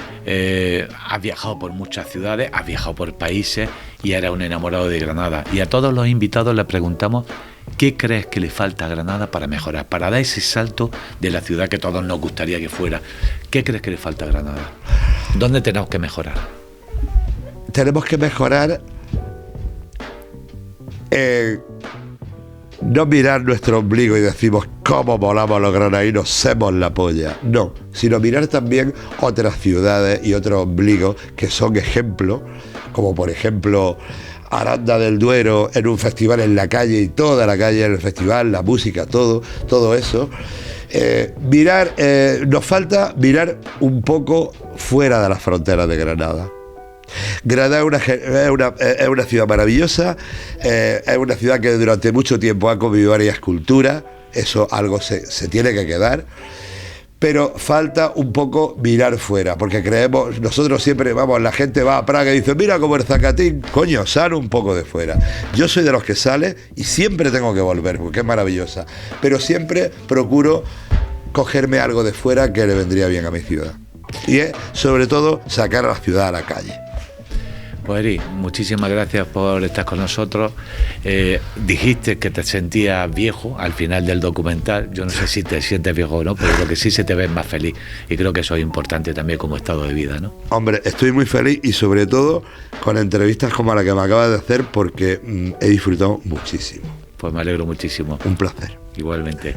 [SPEAKER 1] has viajado por muchas ciudades, has viajado por países y eres un enamorado de Granada. Y a todos los invitados les preguntamos qué crees que le falta a Granada para mejorar, para dar ese salto de la ciudad que todos nos gustaría que fuera. ¿Qué crees que le falta a Granada? ¿Dónde tenemos que mejorar?
[SPEAKER 2] Tenemos que mejorar no mirar nuestro ombligo y decimos cómo molamos los granadinos, somos la polla. No, sino mirar también otras ciudades y otros ombligos que son ejemplos, como por ejemplo Aranda del Duero en un festival en la calle y toda la calle en el festival, la música, todo eso. Nos falta mirar un poco fuera de las fronteras de Granada. Granada es una ciudad maravillosa, es una ciudad que durante mucho tiempo ha convivido varias culturas, eso algo se tiene que quedar, pero falta un poco mirar fuera, porque creemos, nosotros siempre vamos, la gente va a Praga y dice, mira como el Zacatín, coño, sal un poco de fuera. Yo soy de los que sale y siempre tengo que volver, porque es maravillosa, pero siempre procuro cogerme algo de fuera que le vendría bien a mi ciudad. Y es, sobre todo, sacar a la ciudad a la calle.
[SPEAKER 1] Pues Eri, muchísimas gracias por estar con nosotros. Dijiste que te sentías viejo al final del documental. Yo no sé si te sientes viejo o no, pero lo que sí se te ve más feliz. Y creo que eso es importante también como estado de vida, ¿no?
[SPEAKER 2] Hombre, estoy muy feliz y sobre todo con entrevistas como la que me acabas de hacer porque he disfrutado muchísimo.
[SPEAKER 1] Pues me alegro muchísimo.
[SPEAKER 2] Un placer.
[SPEAKER 1] Igualmente.